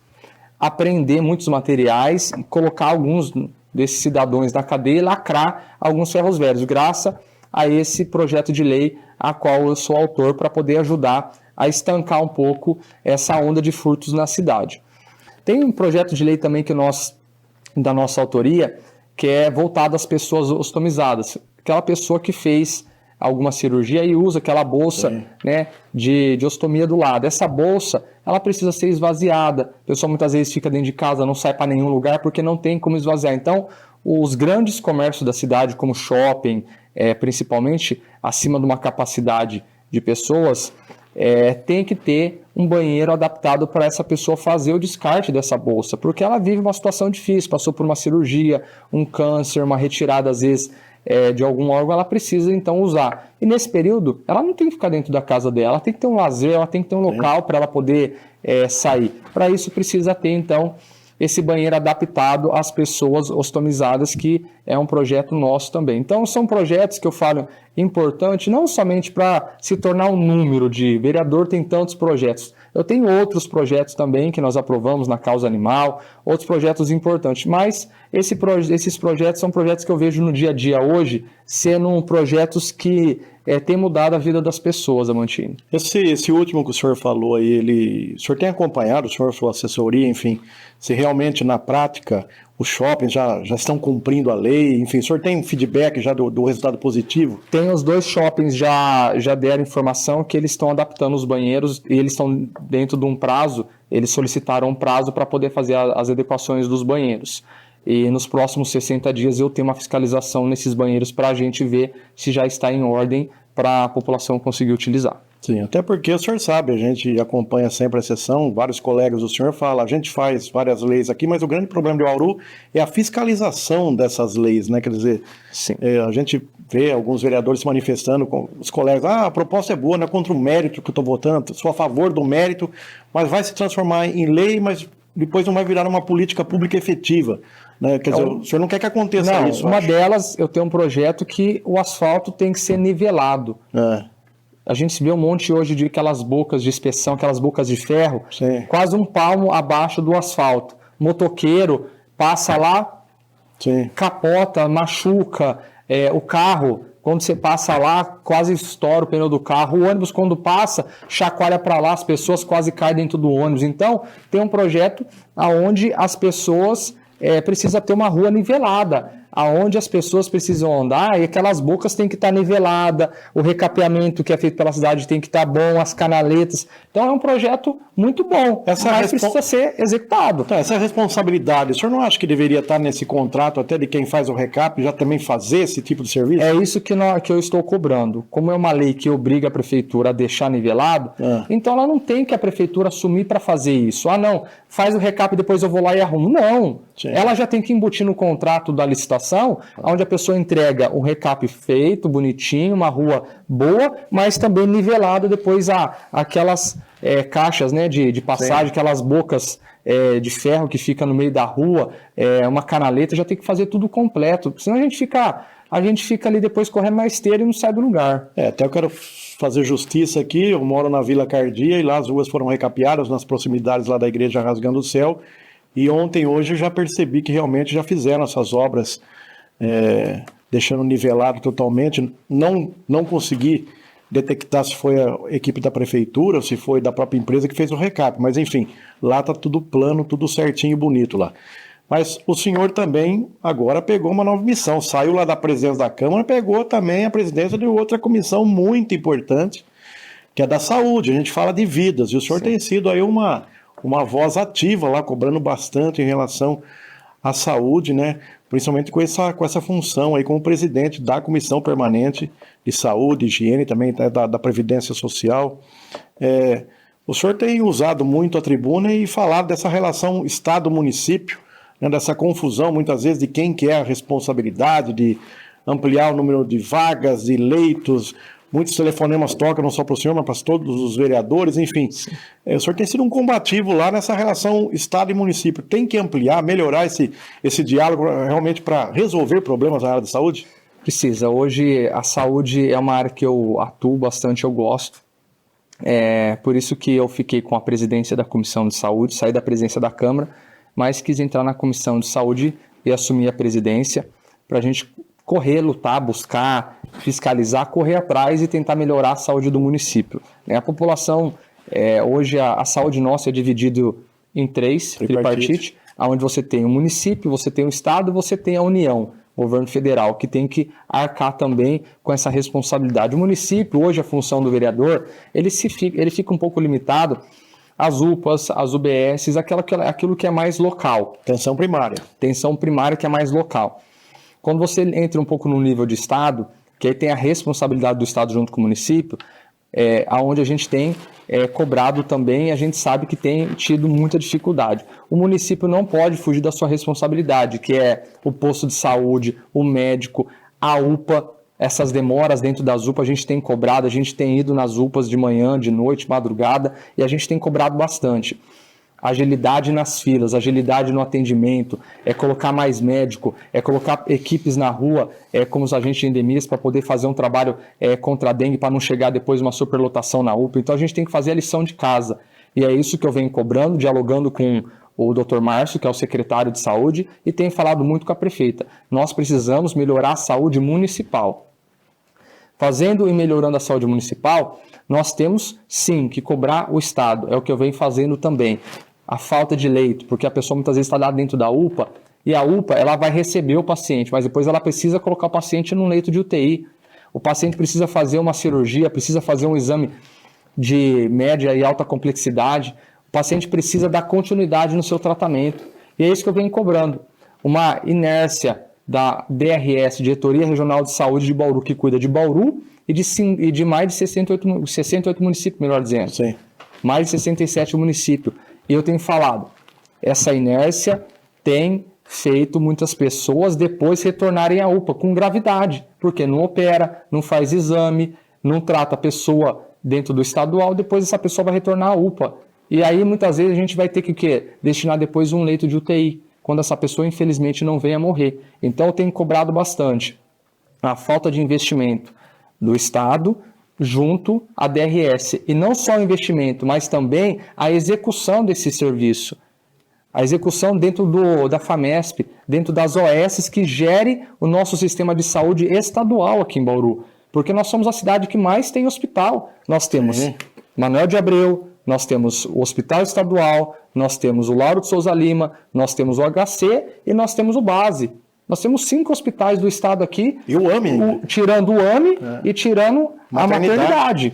apreender muitos materiais e colocar alguns desses cidadãos na cadeia e lacrar alguns ferros velhos, graças a esse projeto de lei a qual eu sou autor para poder ajudar a estancar um pouco essa onda de furtos na cidade. Tem um projeto de lei também da nossa autoria, que é voltado às pessoas ostomizadas, aquela pessoa que fez alguma cirurgia e usa aquela bolsa, né, de ostomia do lado. Essa bolsa, ela precisa ser esvaziada. A pessoa muitas vezes fica dentro de casa, não sai para nenhum lugar porque não tem como esvaziar. Então, os grandes comércios da cidade, como shopping, principalmente acima de uma capacidade de pessoas, tem que ter um banheiro adaptado para essa pessoa fazer o descarte dessa bolsa, porque ela vive uma situação difícil, passou por uma cirurgia, um câncer, uma retirada às vezes de algum órgão, ela precisa então usar. E nesse período, ela não tem que ficar dentro da casa dela, ela tem que ter um lazer, ela tem que ter um local para ela poder sair. Para isso precisa ter então esse banheiro adaptado às pessoas ostomizadas, que é um projeto nosso também. Então são projetos que eu falo importante, não somente para se tornar um número de vereador tem tantos projetos. Eu tenho outros projetos também que nós aprovamos na causa animal, outros projetos importantes, mas esses projetos são projetos que eu vejo no dia a dia hoje sendo projetos que têm mudado a vida das pessoas, Amantini. Esse último que o senhor falou aí, o senhor tem acompanhado, o senhor, sua assessoria, enfim, se realmente na prática os shoppings já estão cumprindo a lei, enfim, o senhor tem um feedback já do resultado positivo? Tem, os dois shoppings já deram informação que eles estão adaptando os banheiros e eles estão dentro de um prazo, eles solicitaram um prazo para poder fazer as adequações dos banheiros. E nos próximos 60 dias eu tenho uma fiscalização nesses banheiros para a gente ver se já está em ordem para a população conseguir utilizar. Sim, até porque o senhor sabe, a gente acompanha sempre a sessão, vários colegas do senhor falam, a gente faz várias leis aqui, mas o grande problema de Bauru é a fiscalização dessas leis, né? Quer dizer, a gente vê alguns vereadores se manifestando com os colegas, a proposta é boa, não é contra o mérito que eu estou votando, sou a favor do mérito, mas vai se transformar em lei, mas depois não vai virar uma política pública efetiva. Né? Quer dizer, o senhor não quer que aconteça isso? Uma delas, eu tenho um projeto que o asfalto tem que ser nivelado. A gente vê um monte hoje de aquelas bocas de inspeção, aquelas bocas de ferro, quase um palmo abaixo do asfalto. Motoqueiro passa lá, Sim. capota, machuca, o carro, quando você passa lá, quase estoura o pneu do carro, o ônibus quando passa, chacoalha para lá, as pessoas quase caem dentro do ônibus. Então, tem um projeto onde as pessoas precisam ter uma rua nivelada, aonde as pessoas precisam andar e aquelas bocas têm que estar niveladas, o recapeamento que é feito pela cidade tem que estar bom, as canaletas. Então é um projeto muito bom, mas precisa ser executado. Então, essa responsabilidade, o senhor não acha que deveria estar nesse contrato até de quem faz o recap já também fazer esse tipo de serviço? É isso que eu estou cobrando. Como é uma lei que obriga a prefeitura a deixar nivelado, então ela não tem que a prefeitura assumir para fazer isso. Ah, não, faz o recap e depois eu vou lá e arrumo. Não, sim. Ela já tem que embutir no contrato da licitação, onde a pessoa entrega um recap feito, bonitinho, uma rua boa, mas também nivelado depois aquelas caixas, né, de passagem, sim. Aquelas bocas de ferro que fica no meio da rua, uma canaleta, já tem que fazer tudo completo, senão a gente fica ali depois correndo na esteira e não sai do lugar. Até eu quero fazer justiça aqui, eu moro na Vila Cardia e lá as ruas foram recapeadas nas proximidades lá da igreja Rasgando o Céu, e hoje eu já percebi que realmente já fizeram essas obras, deixando nivelado totalmente. Não consegui detectar se foi a equipe da prefeitura ou se foi da própria empresa que fez o recap, mas enfim, lá está tudo plano, tudo certinho e bonito lá. Mas o senhor também agora pegou uma nova missão, saiu lá da presidência da Câmara, pegou também a presidência de outra comissão muito importante, que é da saúde. A gente fala de vidas, e o senhor, sim, tem sido aí uma voz ativa lá, cobrando bastante em relação à saúde, né? Principalmente com essa função aí como presidente da Comissão Permanente de Saúde, Higiene, também da Previdência Social. O senhor tem usado muito a tribuna e falado dessa relação Estado-município, né, dessa confusão muitas vezes de quem que é a responsabilidade de ampliar o número de vagas, de leitos. Muitos telefonemas tocam não só para o senhor, mas para todos os vereadores, enfim. O senhor tem sido um combativo lá nessa relação Estado e município. Tem que ampliar, melhorar esse diálogo realmente para resolver problemas na área de saúde? Precisa. Hoje a saúde é uma área que eu atuo bastante, eu gosto. Por isso que eu fiquei com a presidência da Comissão de Saúde, saí da presidência da Câmara, mas quis entrar na Comissão de Saúde e assumir a presidência para a gente correr, lutar, buscar, fiscalizar, correr atrás e tentar melhorar a saúde do município. A população, hoje a saúde nossa é dividida em três, tripartite, onde você tem o município, você tem o estado, você tem a União, o governo federal, que tem que arcar também com essa responsabilidade. O município, hoje a função do vereador, ele fica um pouco limitado às UPAs, às UBSs, aquilo que é mais local. Atenção primária. Atenção primária que é mais local. Quando você entra um pouco no nível de Estado, que aí tem a responsabilidade do Estado junto com o município, onde a gente tem cobrado também, a gente sabe que tem tido muita dificuldade. O município não pode fugir da sua responsabilidade, que é o posto de saúde, o médico, a UPA. Essas demoras dentro das UPAs a gente tem cobrado, a gente tem ido nas UPAs de manhã, de noite, madrugada, e a gente tem cobrado bastante. Agilidade nas filas, agilidade no atendimento, colocar mais médico, colocar equipes na rua, como os agentes de endemias, para poder fazer um trabalho contra a dengue, para não chegar depois uma superlotação na UPA. Então a gente tem que fazer a lição de casa. E é isso que eu venho cobrando, dialogando com o Dr. Márcio, que é o secretário de saúde, e tenho falado muito com a prefeita. Nós precisamos melhorar a saúde municipal. Fazendo e melhorando a saúde municipal, nós temos sim que cobrar o Estado, é o que eu venho fazendo também. A falta de leito, porque a pessoa muitas vezes está lá dentro da UPA, e a UPA ela vai receber o paciente, mas depois ela precisa colocar o paciente num leito de UTI. O paciente precisa fazer uma cirurgia, precisa fazer um exame de média e alta complexidade, o paciente precisa dar continuidade no seu tratamento. E é isso que eu venho cobrando. Uma inércia da DRS, Diretoria Regional de Saúde de Bauru, que cuida de Bauru e de mais de 68 municípios, melhor dizendo. Sim. Mais de 67 municípios. E eu tenho falado, essa inércia tem feito muitas pessoas depois retornarem à UPA com gravidade, porque não opera, não faz exame, não trata a pessoa dentro do estadual, depois essa pessoa vai retornar à UPA. E aí muitas vezes a gente vai ter que destinar depois um leito de UTI, quando essa pessoa infelizmente não venha morrer. Então eu tenho cobrado bastante a falta de investimento do Estado junto à DRS. E não só o investimento, mas também a execução desse serviço. A execução dentro da FAMESP, dentro das OS que gere o nosso sistema de saúde estadual aqui em Bauru. Porque nós somos a cidade que mais tem hospital. Nós temos Manoel de Abreu, nós temos o Hospital Estadual, nós temos o Lauro de Souza Lima, nós temos o HC e nós temos o Base. Nós temos 5 hospitais do estado aqui. E o AME. Tirando o AME e tirando a maternidade.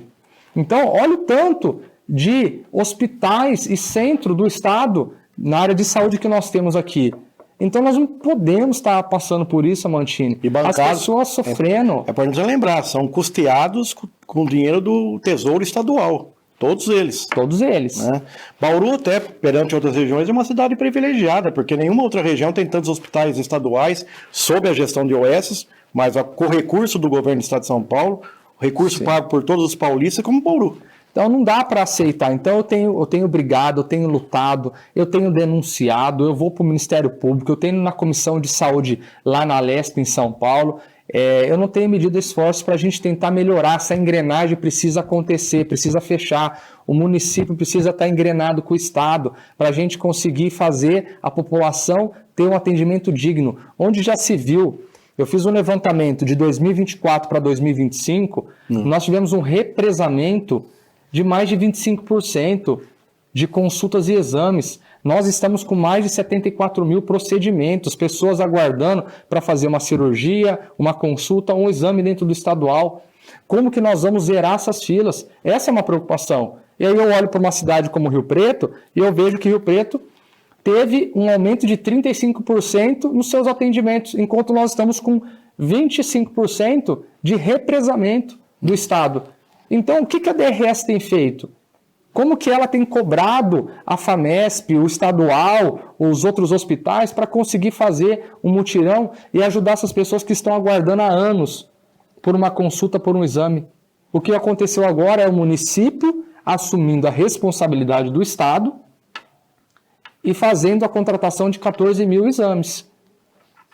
Então, olha o tanto de hospitais e centro do estado na área de saúde que nós temos aqui. Então nós não podemos estar passando por isso, Amantini. E bancados, as pessoas sofrendo. É para nos lembrar, são custeados com dinheiro do Tesouro Estadual. Todos eles. Todos eles. Né? Bauru, até perante outras regiões, é uma cidade privilegiada, porque nenhuma outra região tem tantos hospitais estaduais sob a gestão de OS, mas com recurso do governo do estado de São Paulo, recurso pago por todos os paulistas, como Bauru. Então não dá para aceitar. Então eu tenho brigado, eu tenho lutado, eu tenho denunciado, eu vou para o Ministério Público, eu tenho na Comissão de Saúde lá na Lesp, em São Paulo. Eu não tenho medido esforço para a gente tentar melhorar. Essa engrenagem precisa acontecer, precisa fechar. O município precisa estar engrenado com o Estado para a gente conseguir fazer a população ter um atendimento digno. Onde já se viu, eu fiz um levantamento de 2024 para 2025, nós tivemos um represamento de mais de 25% de consultas e exames. Nós estamos com mais de 74 mil procedimentos, pessoas aguardando para fazer uma cirurgia, uma consulta, um exame dentro do estadual. Como que nós vamos zerar essas filas? Essa é uma preocupação. E aí eu olho para uma cidade como Rio Preto e eu vejo que Rio Preto teve um aumento de 35% nos seus atendimentos, enquanto nós estamos com 25% de represamento do Estado. Então, o que a DRS tem feito? Como que ela tem cobrado a FAMESP, o estadual, os outros hospitais para conseguir fazer um mutirão e ajudar essas pessoas que estão aguardando há anos por uma consulta, por um exame? O que aconteceu agora é o município assumindo a responsabilidade do Estado e fazendo a contratação de 14 mil exames.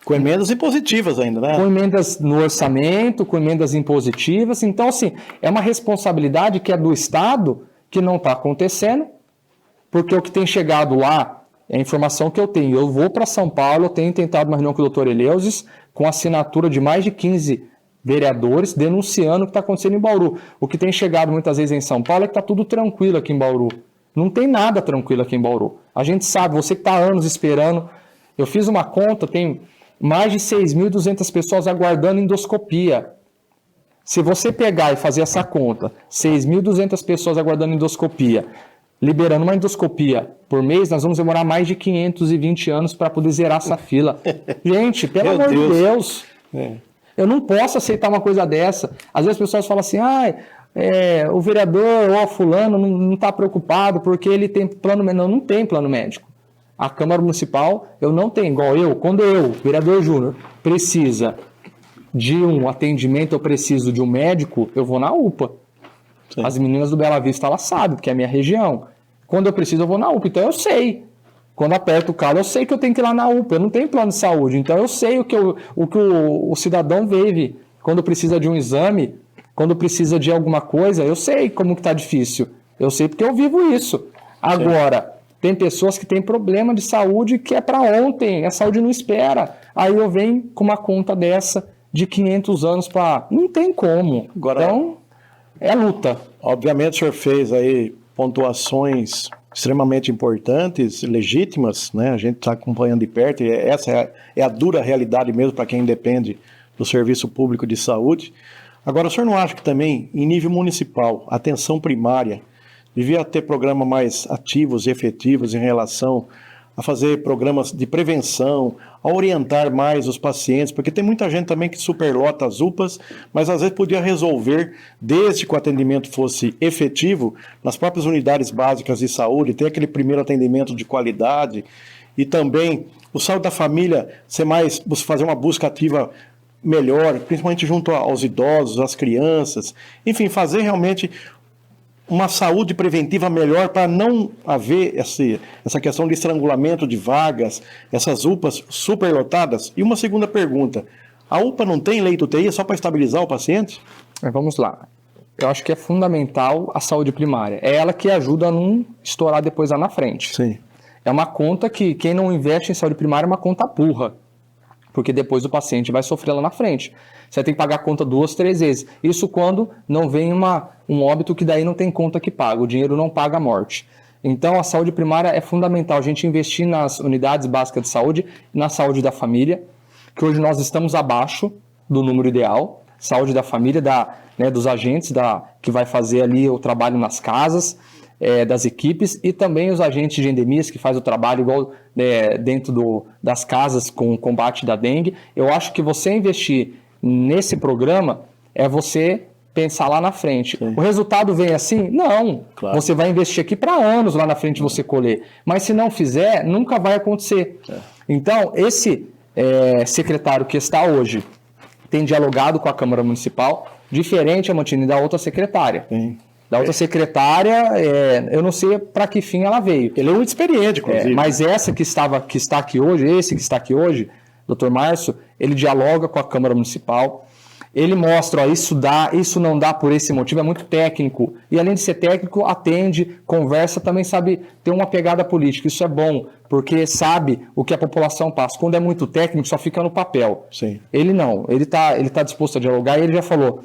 Com emendas impositivas ainda, né? Com emendas no orçamento, com emendas impositivas. Então, assim, é uma responsabilidade que é do Estado, que não está acontecendo, porque o que tem chegado lá é a informação que eu tenho. Eu vou para São Paulo, eu tenho tentado uma reunião com o doutor Eleusis, com assinatura de mais de 15 vereadores, denunciando o que está acontecendo em Bauru. O que tem chegado muitas vezes em São Paulo é que está tudo tranquilo aqui em Bauru. Não tem nada tranquilo aqui em Bauru. A gente sabe, você que está há anos esperando. Eu fiz uma conta, tem mais de 6.200 pessoas aguardando endoscopia. Se você pegar e fazer essa conta, 6.200 pessoas aguardando endoscopia, liberando uma endoscopia por mês, nós vamos demorar mais de 520 anos para poder zerar essa fila. Gente, pelo amor de Deus, eu não posso aceitar uma coisa dessa. Às vezes as pessoas falam assim, o vereador ou fulano não está preocupado porque ele tem plano médico. Não tem plano médico. A Câmara Municipal, eu não tenho, igual quando eu, vereador Júnior, precisa de um atendimento, eu preciso de um médico, eu vou na UPA. Sim. As meninas do Bela Vista, elas sabem, porque é a minha região. Quando eu preciso, eu vou na UPA. Então eu sei. Quando aperto o calo, eu sei que eu tenho que ir lá na UPA. Eu não tenho plano de saúde. Então eu sei o que o cidadão vive. Quando precisa de um exame, quando precisa de alguma coisa, eu sei como que está difícil. Eu sei porque eu vivo isso. Agora, tem pessoas que têm problema de saúde que é para ontem. A saúde não espera. Aí eu venho com uma conta dessa de 500 anos para... Não tem como. Agora, então, é luta. Obviamente o senhor fez aí pontuações extremamente importantes, legítimas, né? A gente está acompanhando de perto e essa é a dura realidade mesmo para quem depende do serviço público de saúde. Agora, o senhor não acha que também, em nível municipal, a atenção primária devia ter programas mais ativos e efetivos em relação a fazer programas de prevenção, a orientar mais os pacientes, porque tem muita gente também que superlota as UPAs, mas às vezes podia resolver, desde que o atendimento fosse efetivo, nas próprias unidades básicas de saúde, ter aquele primeiro atendimento de qualidade, e também o saúde da família fazer uma busca ativa melhor, principalmente junto aos idosos, às crianças, enfim, fazer realmente uma saúde preventiva melhor para não haver essa questão de estrangulamento de vagas, essas UPAs superlotadas. E uma segunda pergunta, a UPA não tem leito UTI só para estabilizar o paciente? Vamos lá. Eu acho que é fundamental a saúde primária. É ela que ajuda a não estourar depois lá na frente. Sim. É uma conta que quem não investe em saúde primária é uma conta burra, porque depois o paciente vai sofrer lá na frente. Você tem que pagar a conta 2, 3 vezes. Isso quando não vem um óbito que daí não tem conta que paga, o dinheiro não paga a morte. Então a saúde primária é fundamental, a gente investir nas unidades básicas de saúde e na saúde da família, que hoje nós estamos abaixo do número ideal, saúde da família, dos agentes que vai fazer ali o trabalho nas casas, das equipes, e também os agentes de endemias que faz o trabalho igual dentro das casas com o combate da dengue. Eu acho que você investir nesse programa é você pensar lá na frente. Sim. O resultado vem assim? Não. Claro. Você vai investir aqui para anos lá na frente você colher. Mas se não fizer, nunca vai acontecer. Então, esse secretário que está hoje tem dialogado com a Câmara Municipal, diferente a Mantini da outra secretária. Sim. Da outra secretária, eu não sei para que fim ela veio. Ele é muito experiente, inclusive. Mas essa que está aqui hoje, esse que está aqui hoje, Dr. Márcio, ele dialoga com a Câmara Municipal, ele mostra, isso não dá por esse motivo, é muito técnico. E além de ser técnico, atende, conversa, também sabe ter uma pegada política. Isso é bom, porque sabe o que a população passa. Quando é muito técnico, só fica no papel. Sim. Ele não, ele tá disposto a dialogar e ele já falou,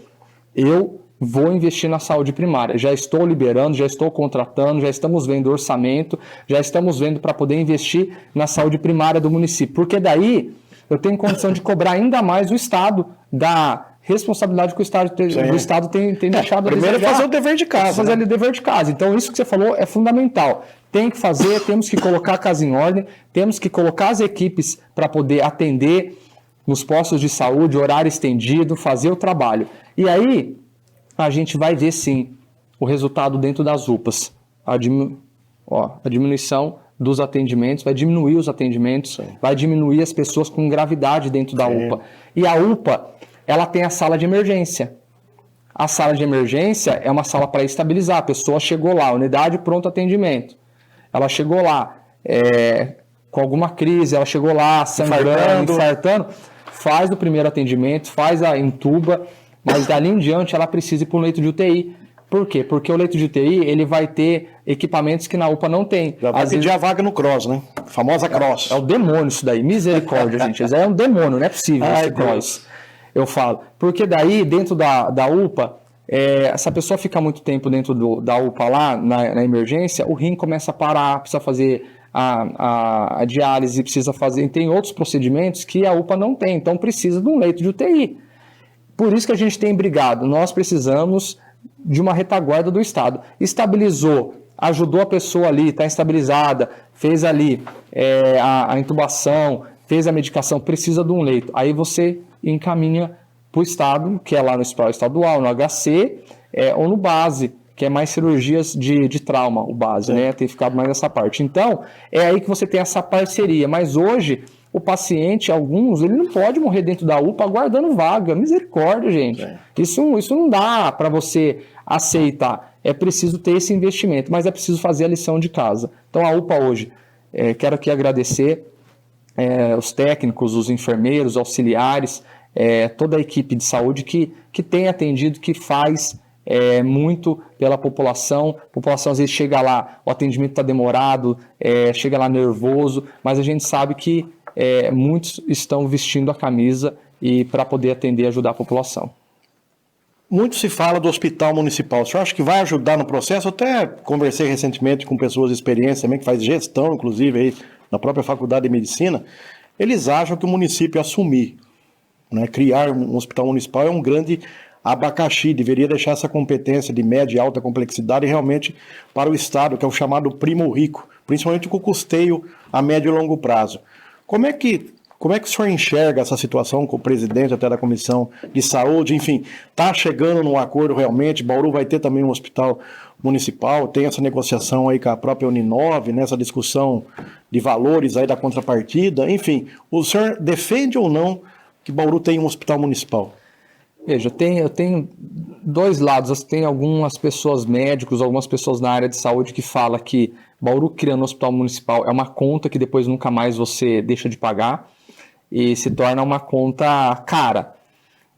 eu vou investir na saúde primária, já estou liberando, já estou contratando, já estamos vendo orçamento, já estamos vendo para poder investir na saúde primária do município, porque daí eu tenho condição de cobrar ainda mais o Estado da responsabilidade que o Estado tem deixado. Primeiro fazer o dever de casa. Fazer o dever de casa. Então isso que você falou é fundamental. Tem que fazer, temos que colocar a casa em ordem, temos que colocar as equipes para poder atender nos postos de saúde, horário estendido, fazer o trabalho. E aí a gente vai ver sim o resultado dentro das UPAs. A diminuição dos atendimentos, vai diminuir os atendimentos, vai diminuir as pessoas com gravidade dentro da UPA. E a UPA, ela tem a sala de emergência. A sala de emergência é uma sala para estabilizar. A pessoa chegou lá, unidade pronto atendimento. Ela chegou lá com alguma crise, ela chegou lá sangrando, infartando, faz o primeiro atendimento, faz a intuba, mas dali em diante ela precisa ir para um leito de UTI. Por quê? Porque o leito de UTI ele vai ter equipamentos que na UPA não tem. Já vai pedir a vaga no CROSS, né? A famosa CROSS. É o demônio isso daí. Misericórdia, gente. Isso aí é um demônio, não é possível esse CROSS. Eu falo. Porque daí, dentro da UPA, essa pessoa fica muito tempo dentro da UPA lá, na emergência, o rim começa a parar, precisa fazer a diálise, precisa fazer... Tem outros procedimentos que a UPA não tem, então precisa de um leito de UTI. Por isso que a gente tem brigado. Nós precisamos de uma retaguarda do Estado. Estabilizou, ajudou a pessoa ali, está estabilizada, fez ali a intubação, fez a medicação, precisa de um leito. Aí você encaminha para o Estado, que é lá no Hospital Estadual, no HC, ou no base, que é mais cirurgias de trauma, o base, né? Tem ficado mais nessa parte. Então, é aí que você tem essa parceria. Mas hoje, o paciente, alguns, ele não pode morrer dentro da UPA aguardando vaga. Misericórdia, gente. Isso não dá para você aceitar. É preciso ter esse investimento, mas é preciso fazer a lição de casa. Então, a UPA hoje, quero aqui agradecer os técnicos, os enfermeiros, os auxiliares, toda a equipe de saúde que tem atendido, que faz muito pela população. A população às vezes chega lá, o atendimento está demorado, chega lá nervoso, mas a gente sabe que muitos estão vestindo a camisa e para poder atender e ajudar a população. Muito se fala do hospital municipal. O senhor acha que vai ajudar no processo? Eu até conversei recentemente com pessoas de experiência também, que faz gestão, inclusive, aí, na própria faculdade de medicina. Eles acham que o município assumir, né, criar um hospital municipal é um grande abacaxi, deveria deixar essa competência de média e alta complexidade realmente para o Estado, que é o chamado primo rico, principalmente com o custeio a médio e longo prazo. Como é que o senhor enxerga essa situação com o presidente até da Comissão de Saúde? Enfim, está chegando num acordo realmente? Bauru vai ter também um hospital municipal, tem essa negociação aí com a própria Uninove, nessa discussão de valores aí da contrapartida. Enfim, o senhor defende ou não que Bauru tenha um hospital municipal? Veja, eu tenho dois lados. Tem algumas pessoas médicos, algumas pessoas na área de saúde que falam que Bauru criando um hospital municipal é uma conta que depois nunca mais você deixa de pagar e se torna uma conta cara,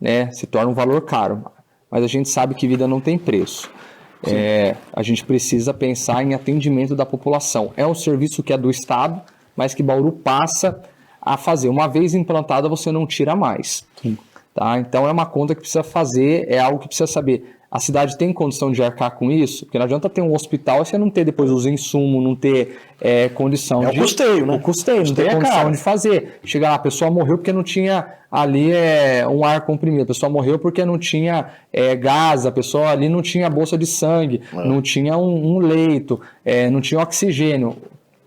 né? Se torna um valor caro. Mas a gente sabe que vida não tem preço. A gente precisa pensar em atendimento da população. É um serviço que é do Estado, mas que Bauru passa a fazer. Uma vez implantada, você não tira mais. Tá? Então é uma conta que precisa fazer, é algo que precisa saber. A cidade tem condição de arcar com isso? Porque não adianta ter um hospital e você não ter depois os insumos, não ter condição de... É o custeio, né? O custeio, não ter condição de fazer. Chegar lá, a pessoa morreu porque não tinha ali um ar comprimido, a pessoa morreu porque não tinha gás, a pessoa ali não tinha bolsa de sangue, não tinha um leito, não tinha oxigênio.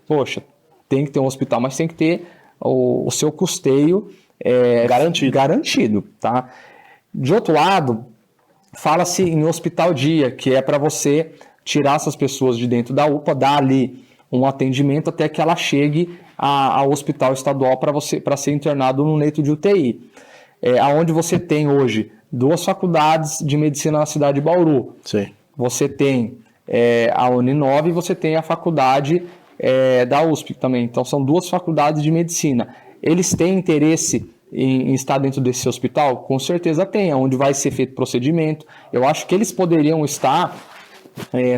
Poxa, tem que ter um hospital, mas tem que ter o seu custeio garantido, tá? De outro lado, fala-se em hospital dia, que é para você tirar essas pessoas de dentro da UPA, dar ali um atendimento até que ela chegue ao hospital estadual para ser internado no leito de UTI. Onde você tem hoje 2 faculdades de medicina na cidade de Bauru. Sim. Você tem a Uninove e você tem a faculdade da USP também. Então são 2 faculdades de medicina. Eles têm interesse em estar dentro desse hospital? Com certeza tem, onde vai ser feito procedimento. Eu acho que eles poderiam estar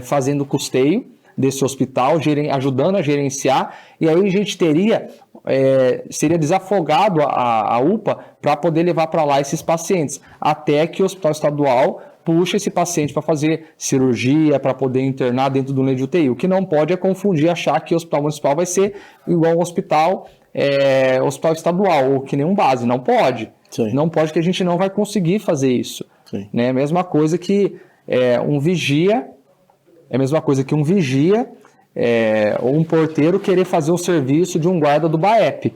fazendo custeio desse hospital, ajudando a gerenciar, e aí a gente seria desafogado a UPA para poder levar para lá esses pacientes, até que o hospital estadual puxa esse paciente para fazer cirurgia, para poder internar dentro do leito de UTI. O que não pode é confundir, achar que o hospital municipal vai ser igual um hospital estadual, ou que nem um base. Não pode. Sim. Não pode, que a gente não vai conseguir fazer isso. Sim. Né? Mesma coisa que um vigia, ou um porteiro querer fazer o serviço de um guarda do BAEP.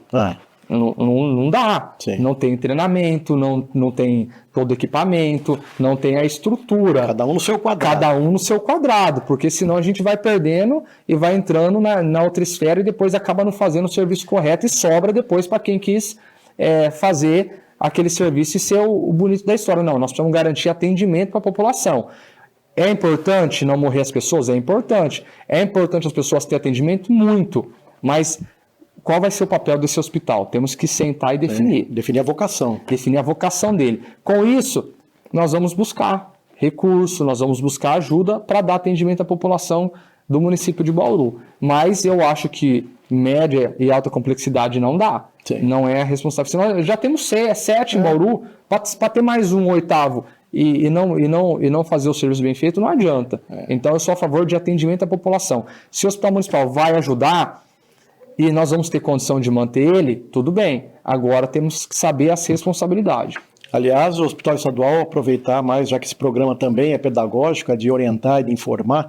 Não dá. Sim. Não tem treinamento, não tem todo o equipamento, não tem a estrutura. Cada um no seu quadrado. Porque senão a gente vai perdendo e vai entrando na outra esfera e depois acaba não fazendo o serviço correto e sobra depois para quem quis fazer aquele serviço e ser o bonito da história. Não, nós precisamos garantir atendimento para a população. É importante não morrer as pessoas? É importante. É importante as pessoas terem atendimento? Muito. Mas qual vai ser o papel desse hospital? Temos que sentar e definir. Definir a vocação. Definir a vocação dele. Com isso, nós vamos buscar recurso, nós vamos buscar ajuda para dar atendimento à população do município de Bauru. Mas eu acho que média e alta complexidade não dá. Sim. Não é responsável. Senão, já temos 7 em Bauru, para ter mais um 8º e não fazer o serviço bem feito, não adianta. Então, eu sou a favor de atendimento à população. Se o hospital municipal vai ajudar e nós vamos ter condição de manter ele, tudo bem. Agora temos que saber as responsabilidades. Aliás, o Hospital Estadual, aproveitar mais, já que esse programa também é pedagógico, é de orientar e de informar,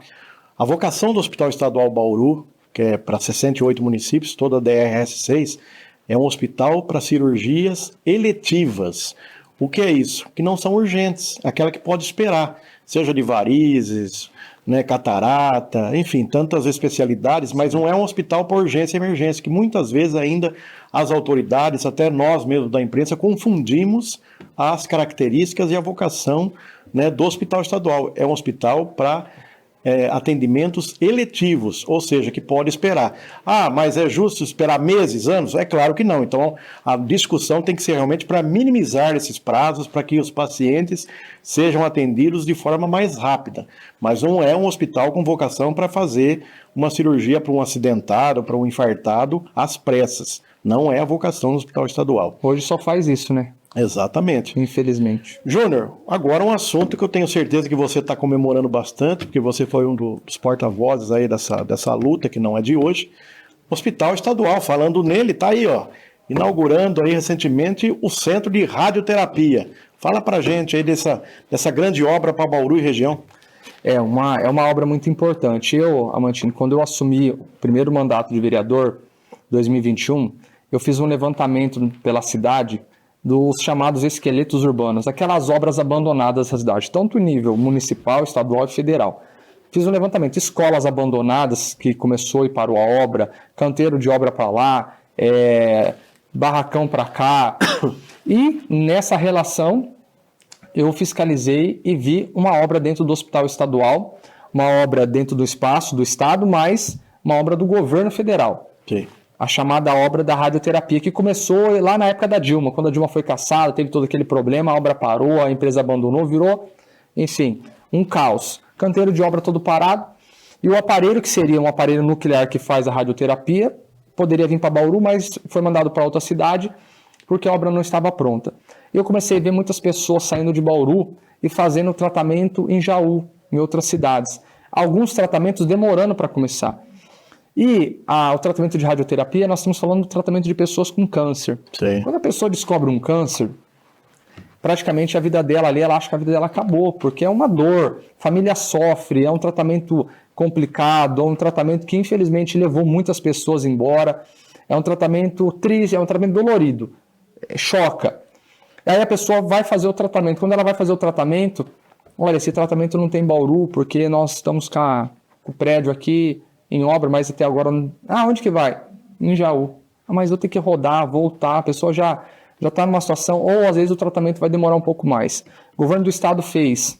a vocação do Hospital Estadual Bauru, que é para 68 municípios, toda a DRS6, é um hospital para cirurgias eletivas. O que é isso? Que não são urgentes, aquela que pode esperar, seja de varizes, catarata, enfim, tantas especialidades, mas não é um hospital para urgência e emergência, que muitas vezes ainda as autoridades, até nós mesmos da imprensa, confundimos as características e a vocação do hospital estadual. É um hospital para atendimentos eletivos, ou seja, que pode esperar. Mas é justo esperar meses, anos? É claro que não. Então, a discussão tem que ser realmente para minimizar esses prazos, para que os pacientes sejam atendidos de forma mais rápida. Mas não é um hospital com vocação para fazer uma cirurgia para um acidentado, para um infartado, às pressas. Não é a vocação do hospital estadual. Hoje só faz isso, né? Exatamente. Infelizmente. Júnior, agora um assunto que eu tenho certeza que você está comemorando bastante, porque você foi um dos porta-vozes aí dessa luta, que não é de hoje. Hospital Estadual, falando nele, tá aí, inaugurando aí recentemente o Centro de Radioterapia. Fala pra gente aí dessa grande obra para Bauru e região. É uma obra muito importante. Eu, Amantino, quando eu assumi o primeiro mandato de vereador, 2021, eu fiz um levantamento pela cidade dos chamados esqueletos urbanos, aquelas obras abandonadas da cidade, tanto em nível municipal, estadual e federal. Fiz um levantamento, escolas abandonadas, que começou e parou a obra, canteiro de obra para lá, barracão para cá. E nessa relação, eu fiscalizei e vi uma obra dentro do hospital estadual, uma obra dentro do espaço do estado, mas uma obra do governo federal. Sim. A chamada obra da radioterapia, que começou lá na época da Dilma, quando a Dilma foi cassada, teve todo aquele problema, a obra parou, a empresa abandonou, virou, enfim, um caos. canteiro de obra todo parado, e o aparelho, que seria um aparelho nuclear que faz a radioterapia, poderia vir para Bauru, mas foi mandado para outra cidade, porque a obra não estava pronta. E eu comecei a ver muitas pessoas saindo de Bauru e fazendo tratamento em Jaú, em outras cidades. Alguns tratamentos demorando para começar. E o tratamento de radioterapia, nós estamos falando do tratamento de pessoas com câncer. Sim. Quando a pessoa descobre um câncer, praticamente a vida dela ali, ela acha que a vida dela acabou, porque é uma dor, a família sofre, é um tratamento complicado, é um tratamento que infelizmente levou muitas pessoas embora, é um tratamento triste, é um tratamento dolorido, choca. Aí a pessoa vai fazer o tratamento. Quando ela vai fazer o tratamento, olha, esse tratamento não tem Bauru, porque nós estamos com o prédio aqui em obra, mas até agora... onde que vai? Em Jaú. Mas eu tenho que rodar, voltar, a pessoa já está numa situação, ou às vezes o tratamento vai demorar um pouco mais. O governo do estado fez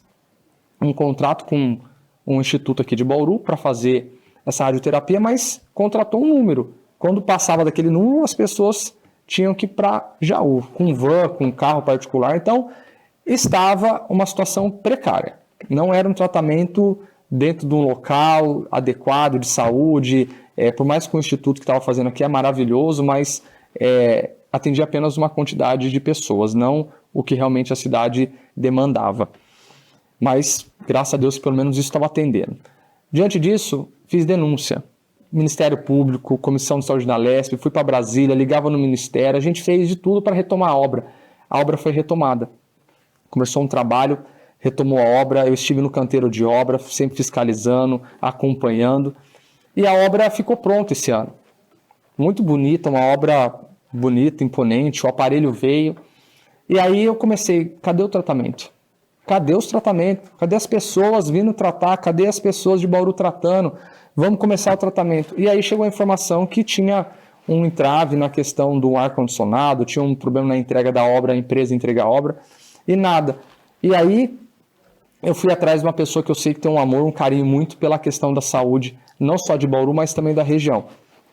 um contrato com um instituto aqui de Bauru para fazer essa radioterapia, mas contratou um número. Quando passava daquele número, as pessoas tinham que ir para Jaú, com van, com carro particular. Então, estava uma situação precária. Não era um tratamento dentro de um local adequado de saúde, por mais que o instituto que estava fazendo aqui é maravilhoso, mas atendia apenas uma quantidade de pessoas, não o que realmente a cidade demandava. Mas, graças a Deus, pelo menos isso estava atendendo. Diante disso, fiz denúncia. Ministério Público, Comissão de Saúde da Lesp, fui para Brasília, ligava no Ministério, a gente fez de tudo para retomar a obra. A obra foi retomada. Começou um trabalho, retomou a obra, eu estive no canteiro de obra, sempre fiscalizando, acompanhando, e a obra ficou pronta esse ano. Muito bonita, uma obra bonita, imponente, o aparelho veio, e aí eu comecei, cadê o tratamento? Cadê os tratamentos? Cadê as pessoas vindo tratar? Cadê as pessoas de Bauru tratando? Vamos começar o tratamento. E aí chegou a informação que tinha um entrave na questão do ar-condicionado, tinha um problema na entrega da obra, a empresa entrega a obra, e nada. E aí eu fui atrás de uma pessoa que eu sei que tem um amor, um carinho muito pela questão da saúde, não só de Bauru, mas também da região,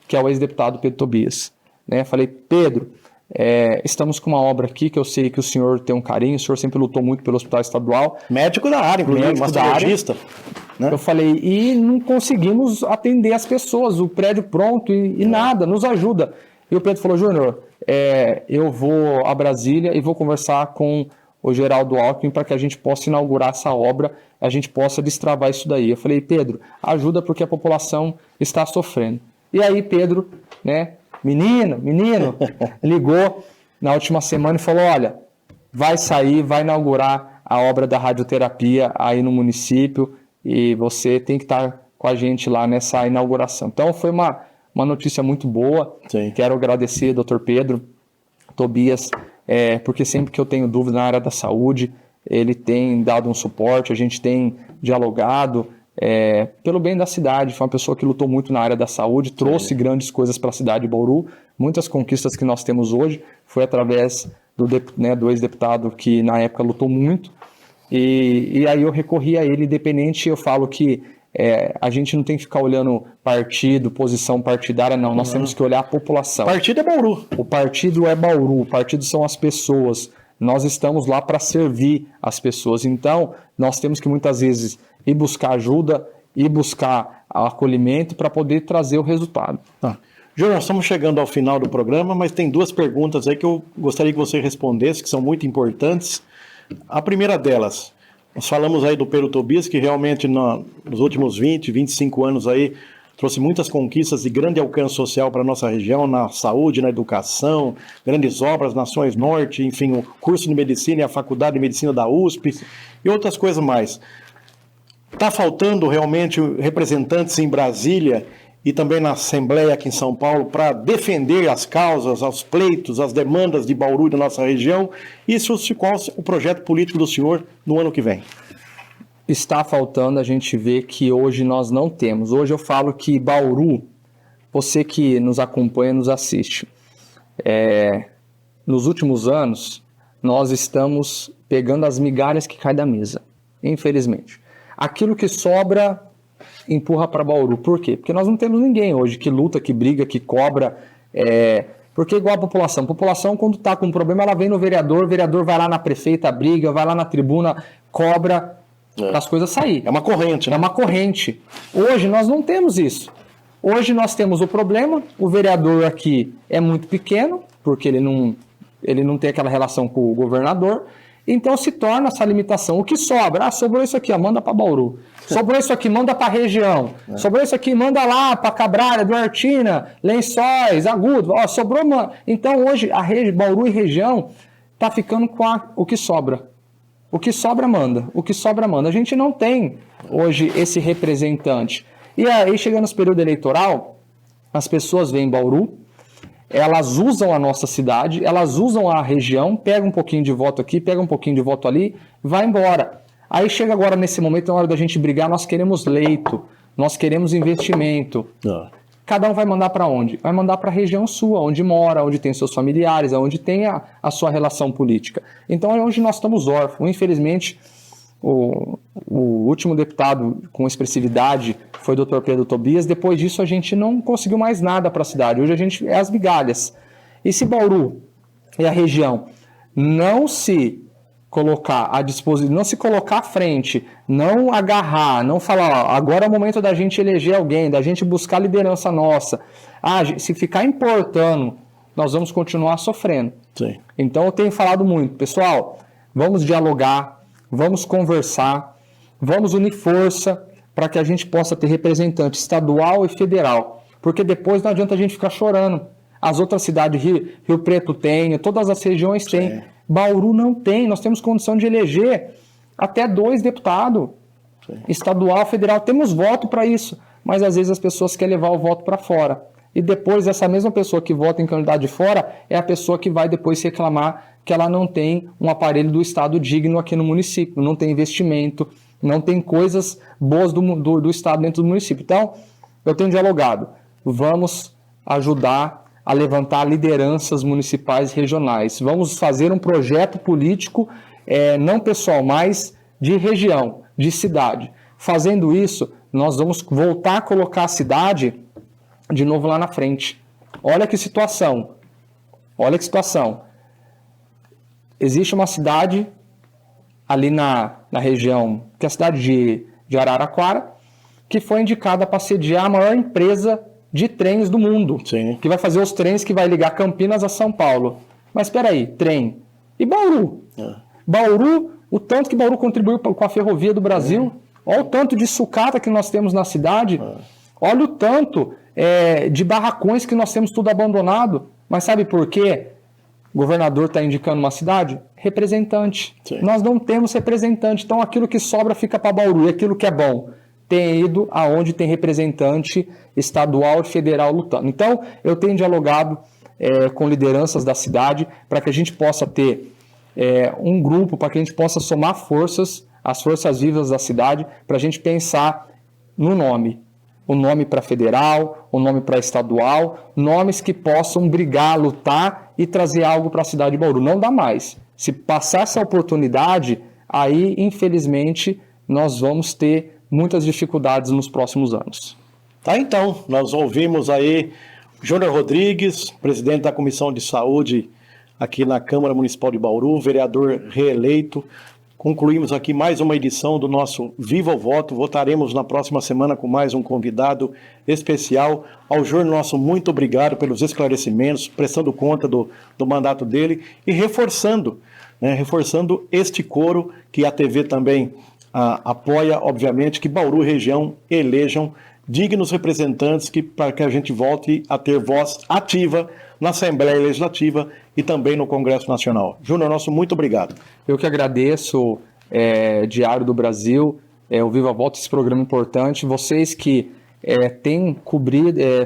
que é o ex-deputado Pedro Tobias. Falei, Pedro, estamos com uma obra aqui que eu sei que o senhor tem um carinho, o senhor sempre lutou muito pelo hospital estadual. Médico da área, inclusive, mastologista. Né? Eu falei, e não conseguimos atender as pessoas, o prédio pronto e nada, nos ajuda. E o Pedro falou, Júnior, eu vou a Brasília e vou conversar com o Geraldo Alckmin para que a gente possa inaugurar essa obra, a gente possa destravar isso daí. Eu falei, Pedro, ajuda porque a população está sofrendo. E aí Pedro, menino, ligou na última semana e falou, olha, vai sair, vai inaugurar a obra da radioterapia aí no município e você tem que estar com a gente lá nessa inauguração. Então foi uma notícia muito boa. Sim. Quero agradecer ao Dr. Pedro Tobias, porque sempre que eu tenho dúvida na área da saúde, ele tem dado um suporte, a gente tem dialogado pelo bem da cidade. Foi uma pessoa que lutou muito na área da saúde, trouxe grandes coisas para a cidade de Bauru. Muitas conquistas que nós temos hoje foi através do ex-deputado que na época lutou muito. E aí eu recorri a ele, independente. Eu falo que a gente não tem que ficar olhando partido, posição partidária, não. Nós temos que olhar a população. O partido é Bauru. O partido é Bauru, o partido são as pessoas. Nós estamos lá para servir as pessoas. Então, nós temos que muitas vezes ir buscar ajuda, ir buscar acolhimento para poder trazer o resultado. Júnior, nós estamos chegando ao final do programa, mas tem duas perguntas aí que eu gostaria que você respondesse, que são muito importantes. A primeira delas, nós falamos aí do Pedro Tobias, que realmente nos últimos 20, 25 anos aí trouxe muitas conquistas de grande alcance social para a nossa região, na saúde, na educação, grandes obras, Nações Norte, enfim, o curso de medicina e a faculdade de medicina da USP e outras coisas mais. Está faltando realmente representantes em Brasília e também na Assembleia aqui em São Paulo para defender as causas, os pleitos, as demandas de Bauru e da nossa região. Isso qual o projeto político do senhor no ano que vem? Está faltando, a gente vê que hoje nós não temos. Hoje eu falo que Bauru, você que nos acompanha, nos assiste, nos últimos anos, nós estamos pegando as migalhas que caem da mesa, infelizmente. Aquilo que sobra, empurra para Bauru. Por quê? Porque nós não temos ninguém hoje que luta, que briga, que cobra. Porque igual a população quando está com um problema, ela vem no vereador, o vereador vai lá na prefeita, briga, vai lá na tribuna, cobra. para as coisas saírem. É uma corrente, né? É uma corrente. Hoje nós não temos isso. Hoje nós temos o problema, o vereador aqui é muito pequeno, porque ele não tem aquela relação com o governador, então se torna essa limitação. O que sobra? Sobrou isso aqui, manda para Bauru. Sobrou isso aqui, manda para a região. Sobrou isso aqui, manda lá para Cabralha, Duartina, Lençóis, Agudo. Sobrou, então hoje a Bauru e região está ficando com o que sobra. O que sobra, manda. O que sobra, manda. A gente não tem hoje esse representante. E aí, chegando nesse período eleitoral, as pessoas vêm em Bauru, elas usam a nossa cidade, elas usam a região, pegam um pouquinho de voto aqui, pegam um pouquinho de voto ali, vai embora. Aí chega agora nesse momento, na hora da gente brigar, nós queremos leito, nós queremos investimento. Cada um vai mandar para onde? Vai mandar para a região sua, onde mora, onde tem seus familiares, onde tem a sua relação política. Então é onde nós estamos órfãos. Infelizmente, o último deputado com expressividade foi o Dr. Pedro Tobias. Depois disso, a gente não conseguiu mais nada para a cidade. Hoje a gente é as migalhas. E se Bauru e a região não se colocar à disposição, não se colocar à frente, não agarrar, não falar, agora é o momento da gente eleger alguém, da gente buscar liderança nossa. Se ficar importando, nós vamos continuar sofrendo. Sim. Então eu tenho falado muito, pessoal, vamos dialogar, vamos conversar, vamos unir força para que a gente possa ter representante estadual e federal, porque depois não adianta a gente ficar chorando. As outras cidades, Rio Preto tem, todas as regiões têm. Sim. Bauru não tem, nós temos condição de eleger até 2 deputados, estadual, federal, temos voto para isso, mas às vezes as pessoas querem levar o voto para fora. E depois essa mesma pessoa que vota em candidato de fora é a pessoa que vai depois reclamar que ela não tem um aparelho do Estado digno aqui no município, não tem investimento, não tem coisas boas do Estado dentro do município. Então, eu tenho dialogado, vamos ajudar a levantar lideranças municipais e regionais. Vamos fazer um projeto político, não pessoal, mas de região, de cidade. Fazendo isso, nós vamos voltar a colocar a cidade de novo lá na frente. Olha que situação. Olha que situação. Existe uma cidade ali na região, que é a cidade de Araraquara, que foi indicada para sediar a maior empresa de trens do mundo. Sim. Que vai fazer os trens que vai ligar Campinas a São Paulo. Mas espera aí, trem. E Bauru? Bauru, o tanto que Bauru contribuiu com a ferrovia do Brasil, olha o tanto de sucata que nós temos na cidade, olha o tanto de barracões que nós temos tudo abandonado. Mas sabe por quê? O governador está indicando uma cidade? Representante. Sim. Nós não temos representante, então aquilo que sobra fica para Bauru, e aquilo que é bom tem ido aonde tem representante estadual e federal lutando. Então, eu tenho dialogado com lideranças da cidade para que a gente possa ter um grupo, para que a gente possa somar forças, as forças vivas da cidade, para a gente pensar no nome. O nome para federal, o nome para estadual, nomes que possam brigar, lutar e trazer algo para a cidade de Bauru. Não dá mais. Se passar essa oportunidade, aí, infelizmente, nós vamos ter muitas dificuldades nos próximos anos. Tá, então, nós ouvimos aí Júnior Rodrigues, presidente da Comissão de Saúde aqui na Câmara Municipal de Bauru, vereador reeleito. Concluímos aqui mais uma edição do nosso Viva o Voto. Votaremos na próxima semana com mais um convidado especial. Ao Júnior, nosso muito obrigado pelos esclarecimentos, prestando conta do mandato dele e reforçando este coro que a TV também apoia, obviamente, que Bauru e região elejam dignos representantes para que a gente volte a ter voz ativa na Assembleia Legislativa e também no Congresso Nacional. Júnior, nosso muito obrigado. Eu que agradeço, Diário do Brasil, o Viva Voto, esse programa importante. Vocês que têm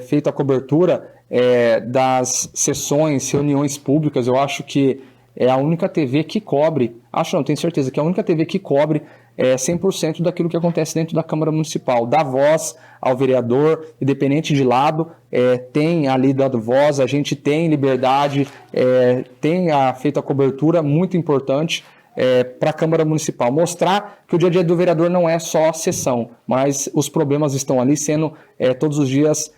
feito a cobertura das sessões, reuniões públicas, eu acho que é a única TV que cobre, tenho certeza que é a única TV que cobre 100% daquilo que acontece dentro da Câmara Municipal. Dá voz ao vereador, independente de lado, tem ali dado voz, a gente tem liberdade, tem feito a cobertura muito importante para a Câmara Municipal, mostrar que o dia a dia do vereador não é só a sessão, mas os problemas estão ali sendo todos os dias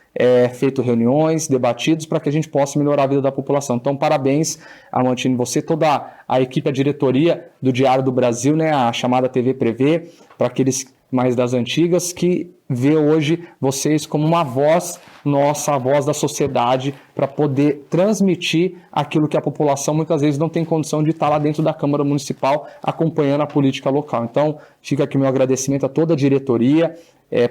feito reuniões, debatidos, para que a gente possa melhorar a vida da população. Então, parabéns, Amantini, você, toda a equipe, a diretoria do Diário do Brasil, né, a chamada TV Prevê, para aqueles mais das antigas, que vê hoje vocês como uma voz nossa, a voz da sociedade, para poder transmitir aquilo que a população muitas vezes não tem condição de estar lá dentro da Câmara Municipal acompanhando a política local. Então, fica aqui meu agradecimento a toda a diretoria,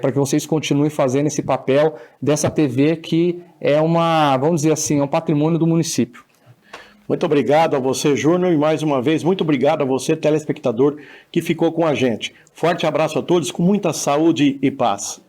para que vocês continuem fazendo esse papel dessa TV que é vamos dizer assim, é um patrimônio do município. Muito obrigado a você, Júnior, e mais uma vez, muito obrigado a você, telespectador, que ficou com a gente. Forte abraço a todos, com muita saúde e paz.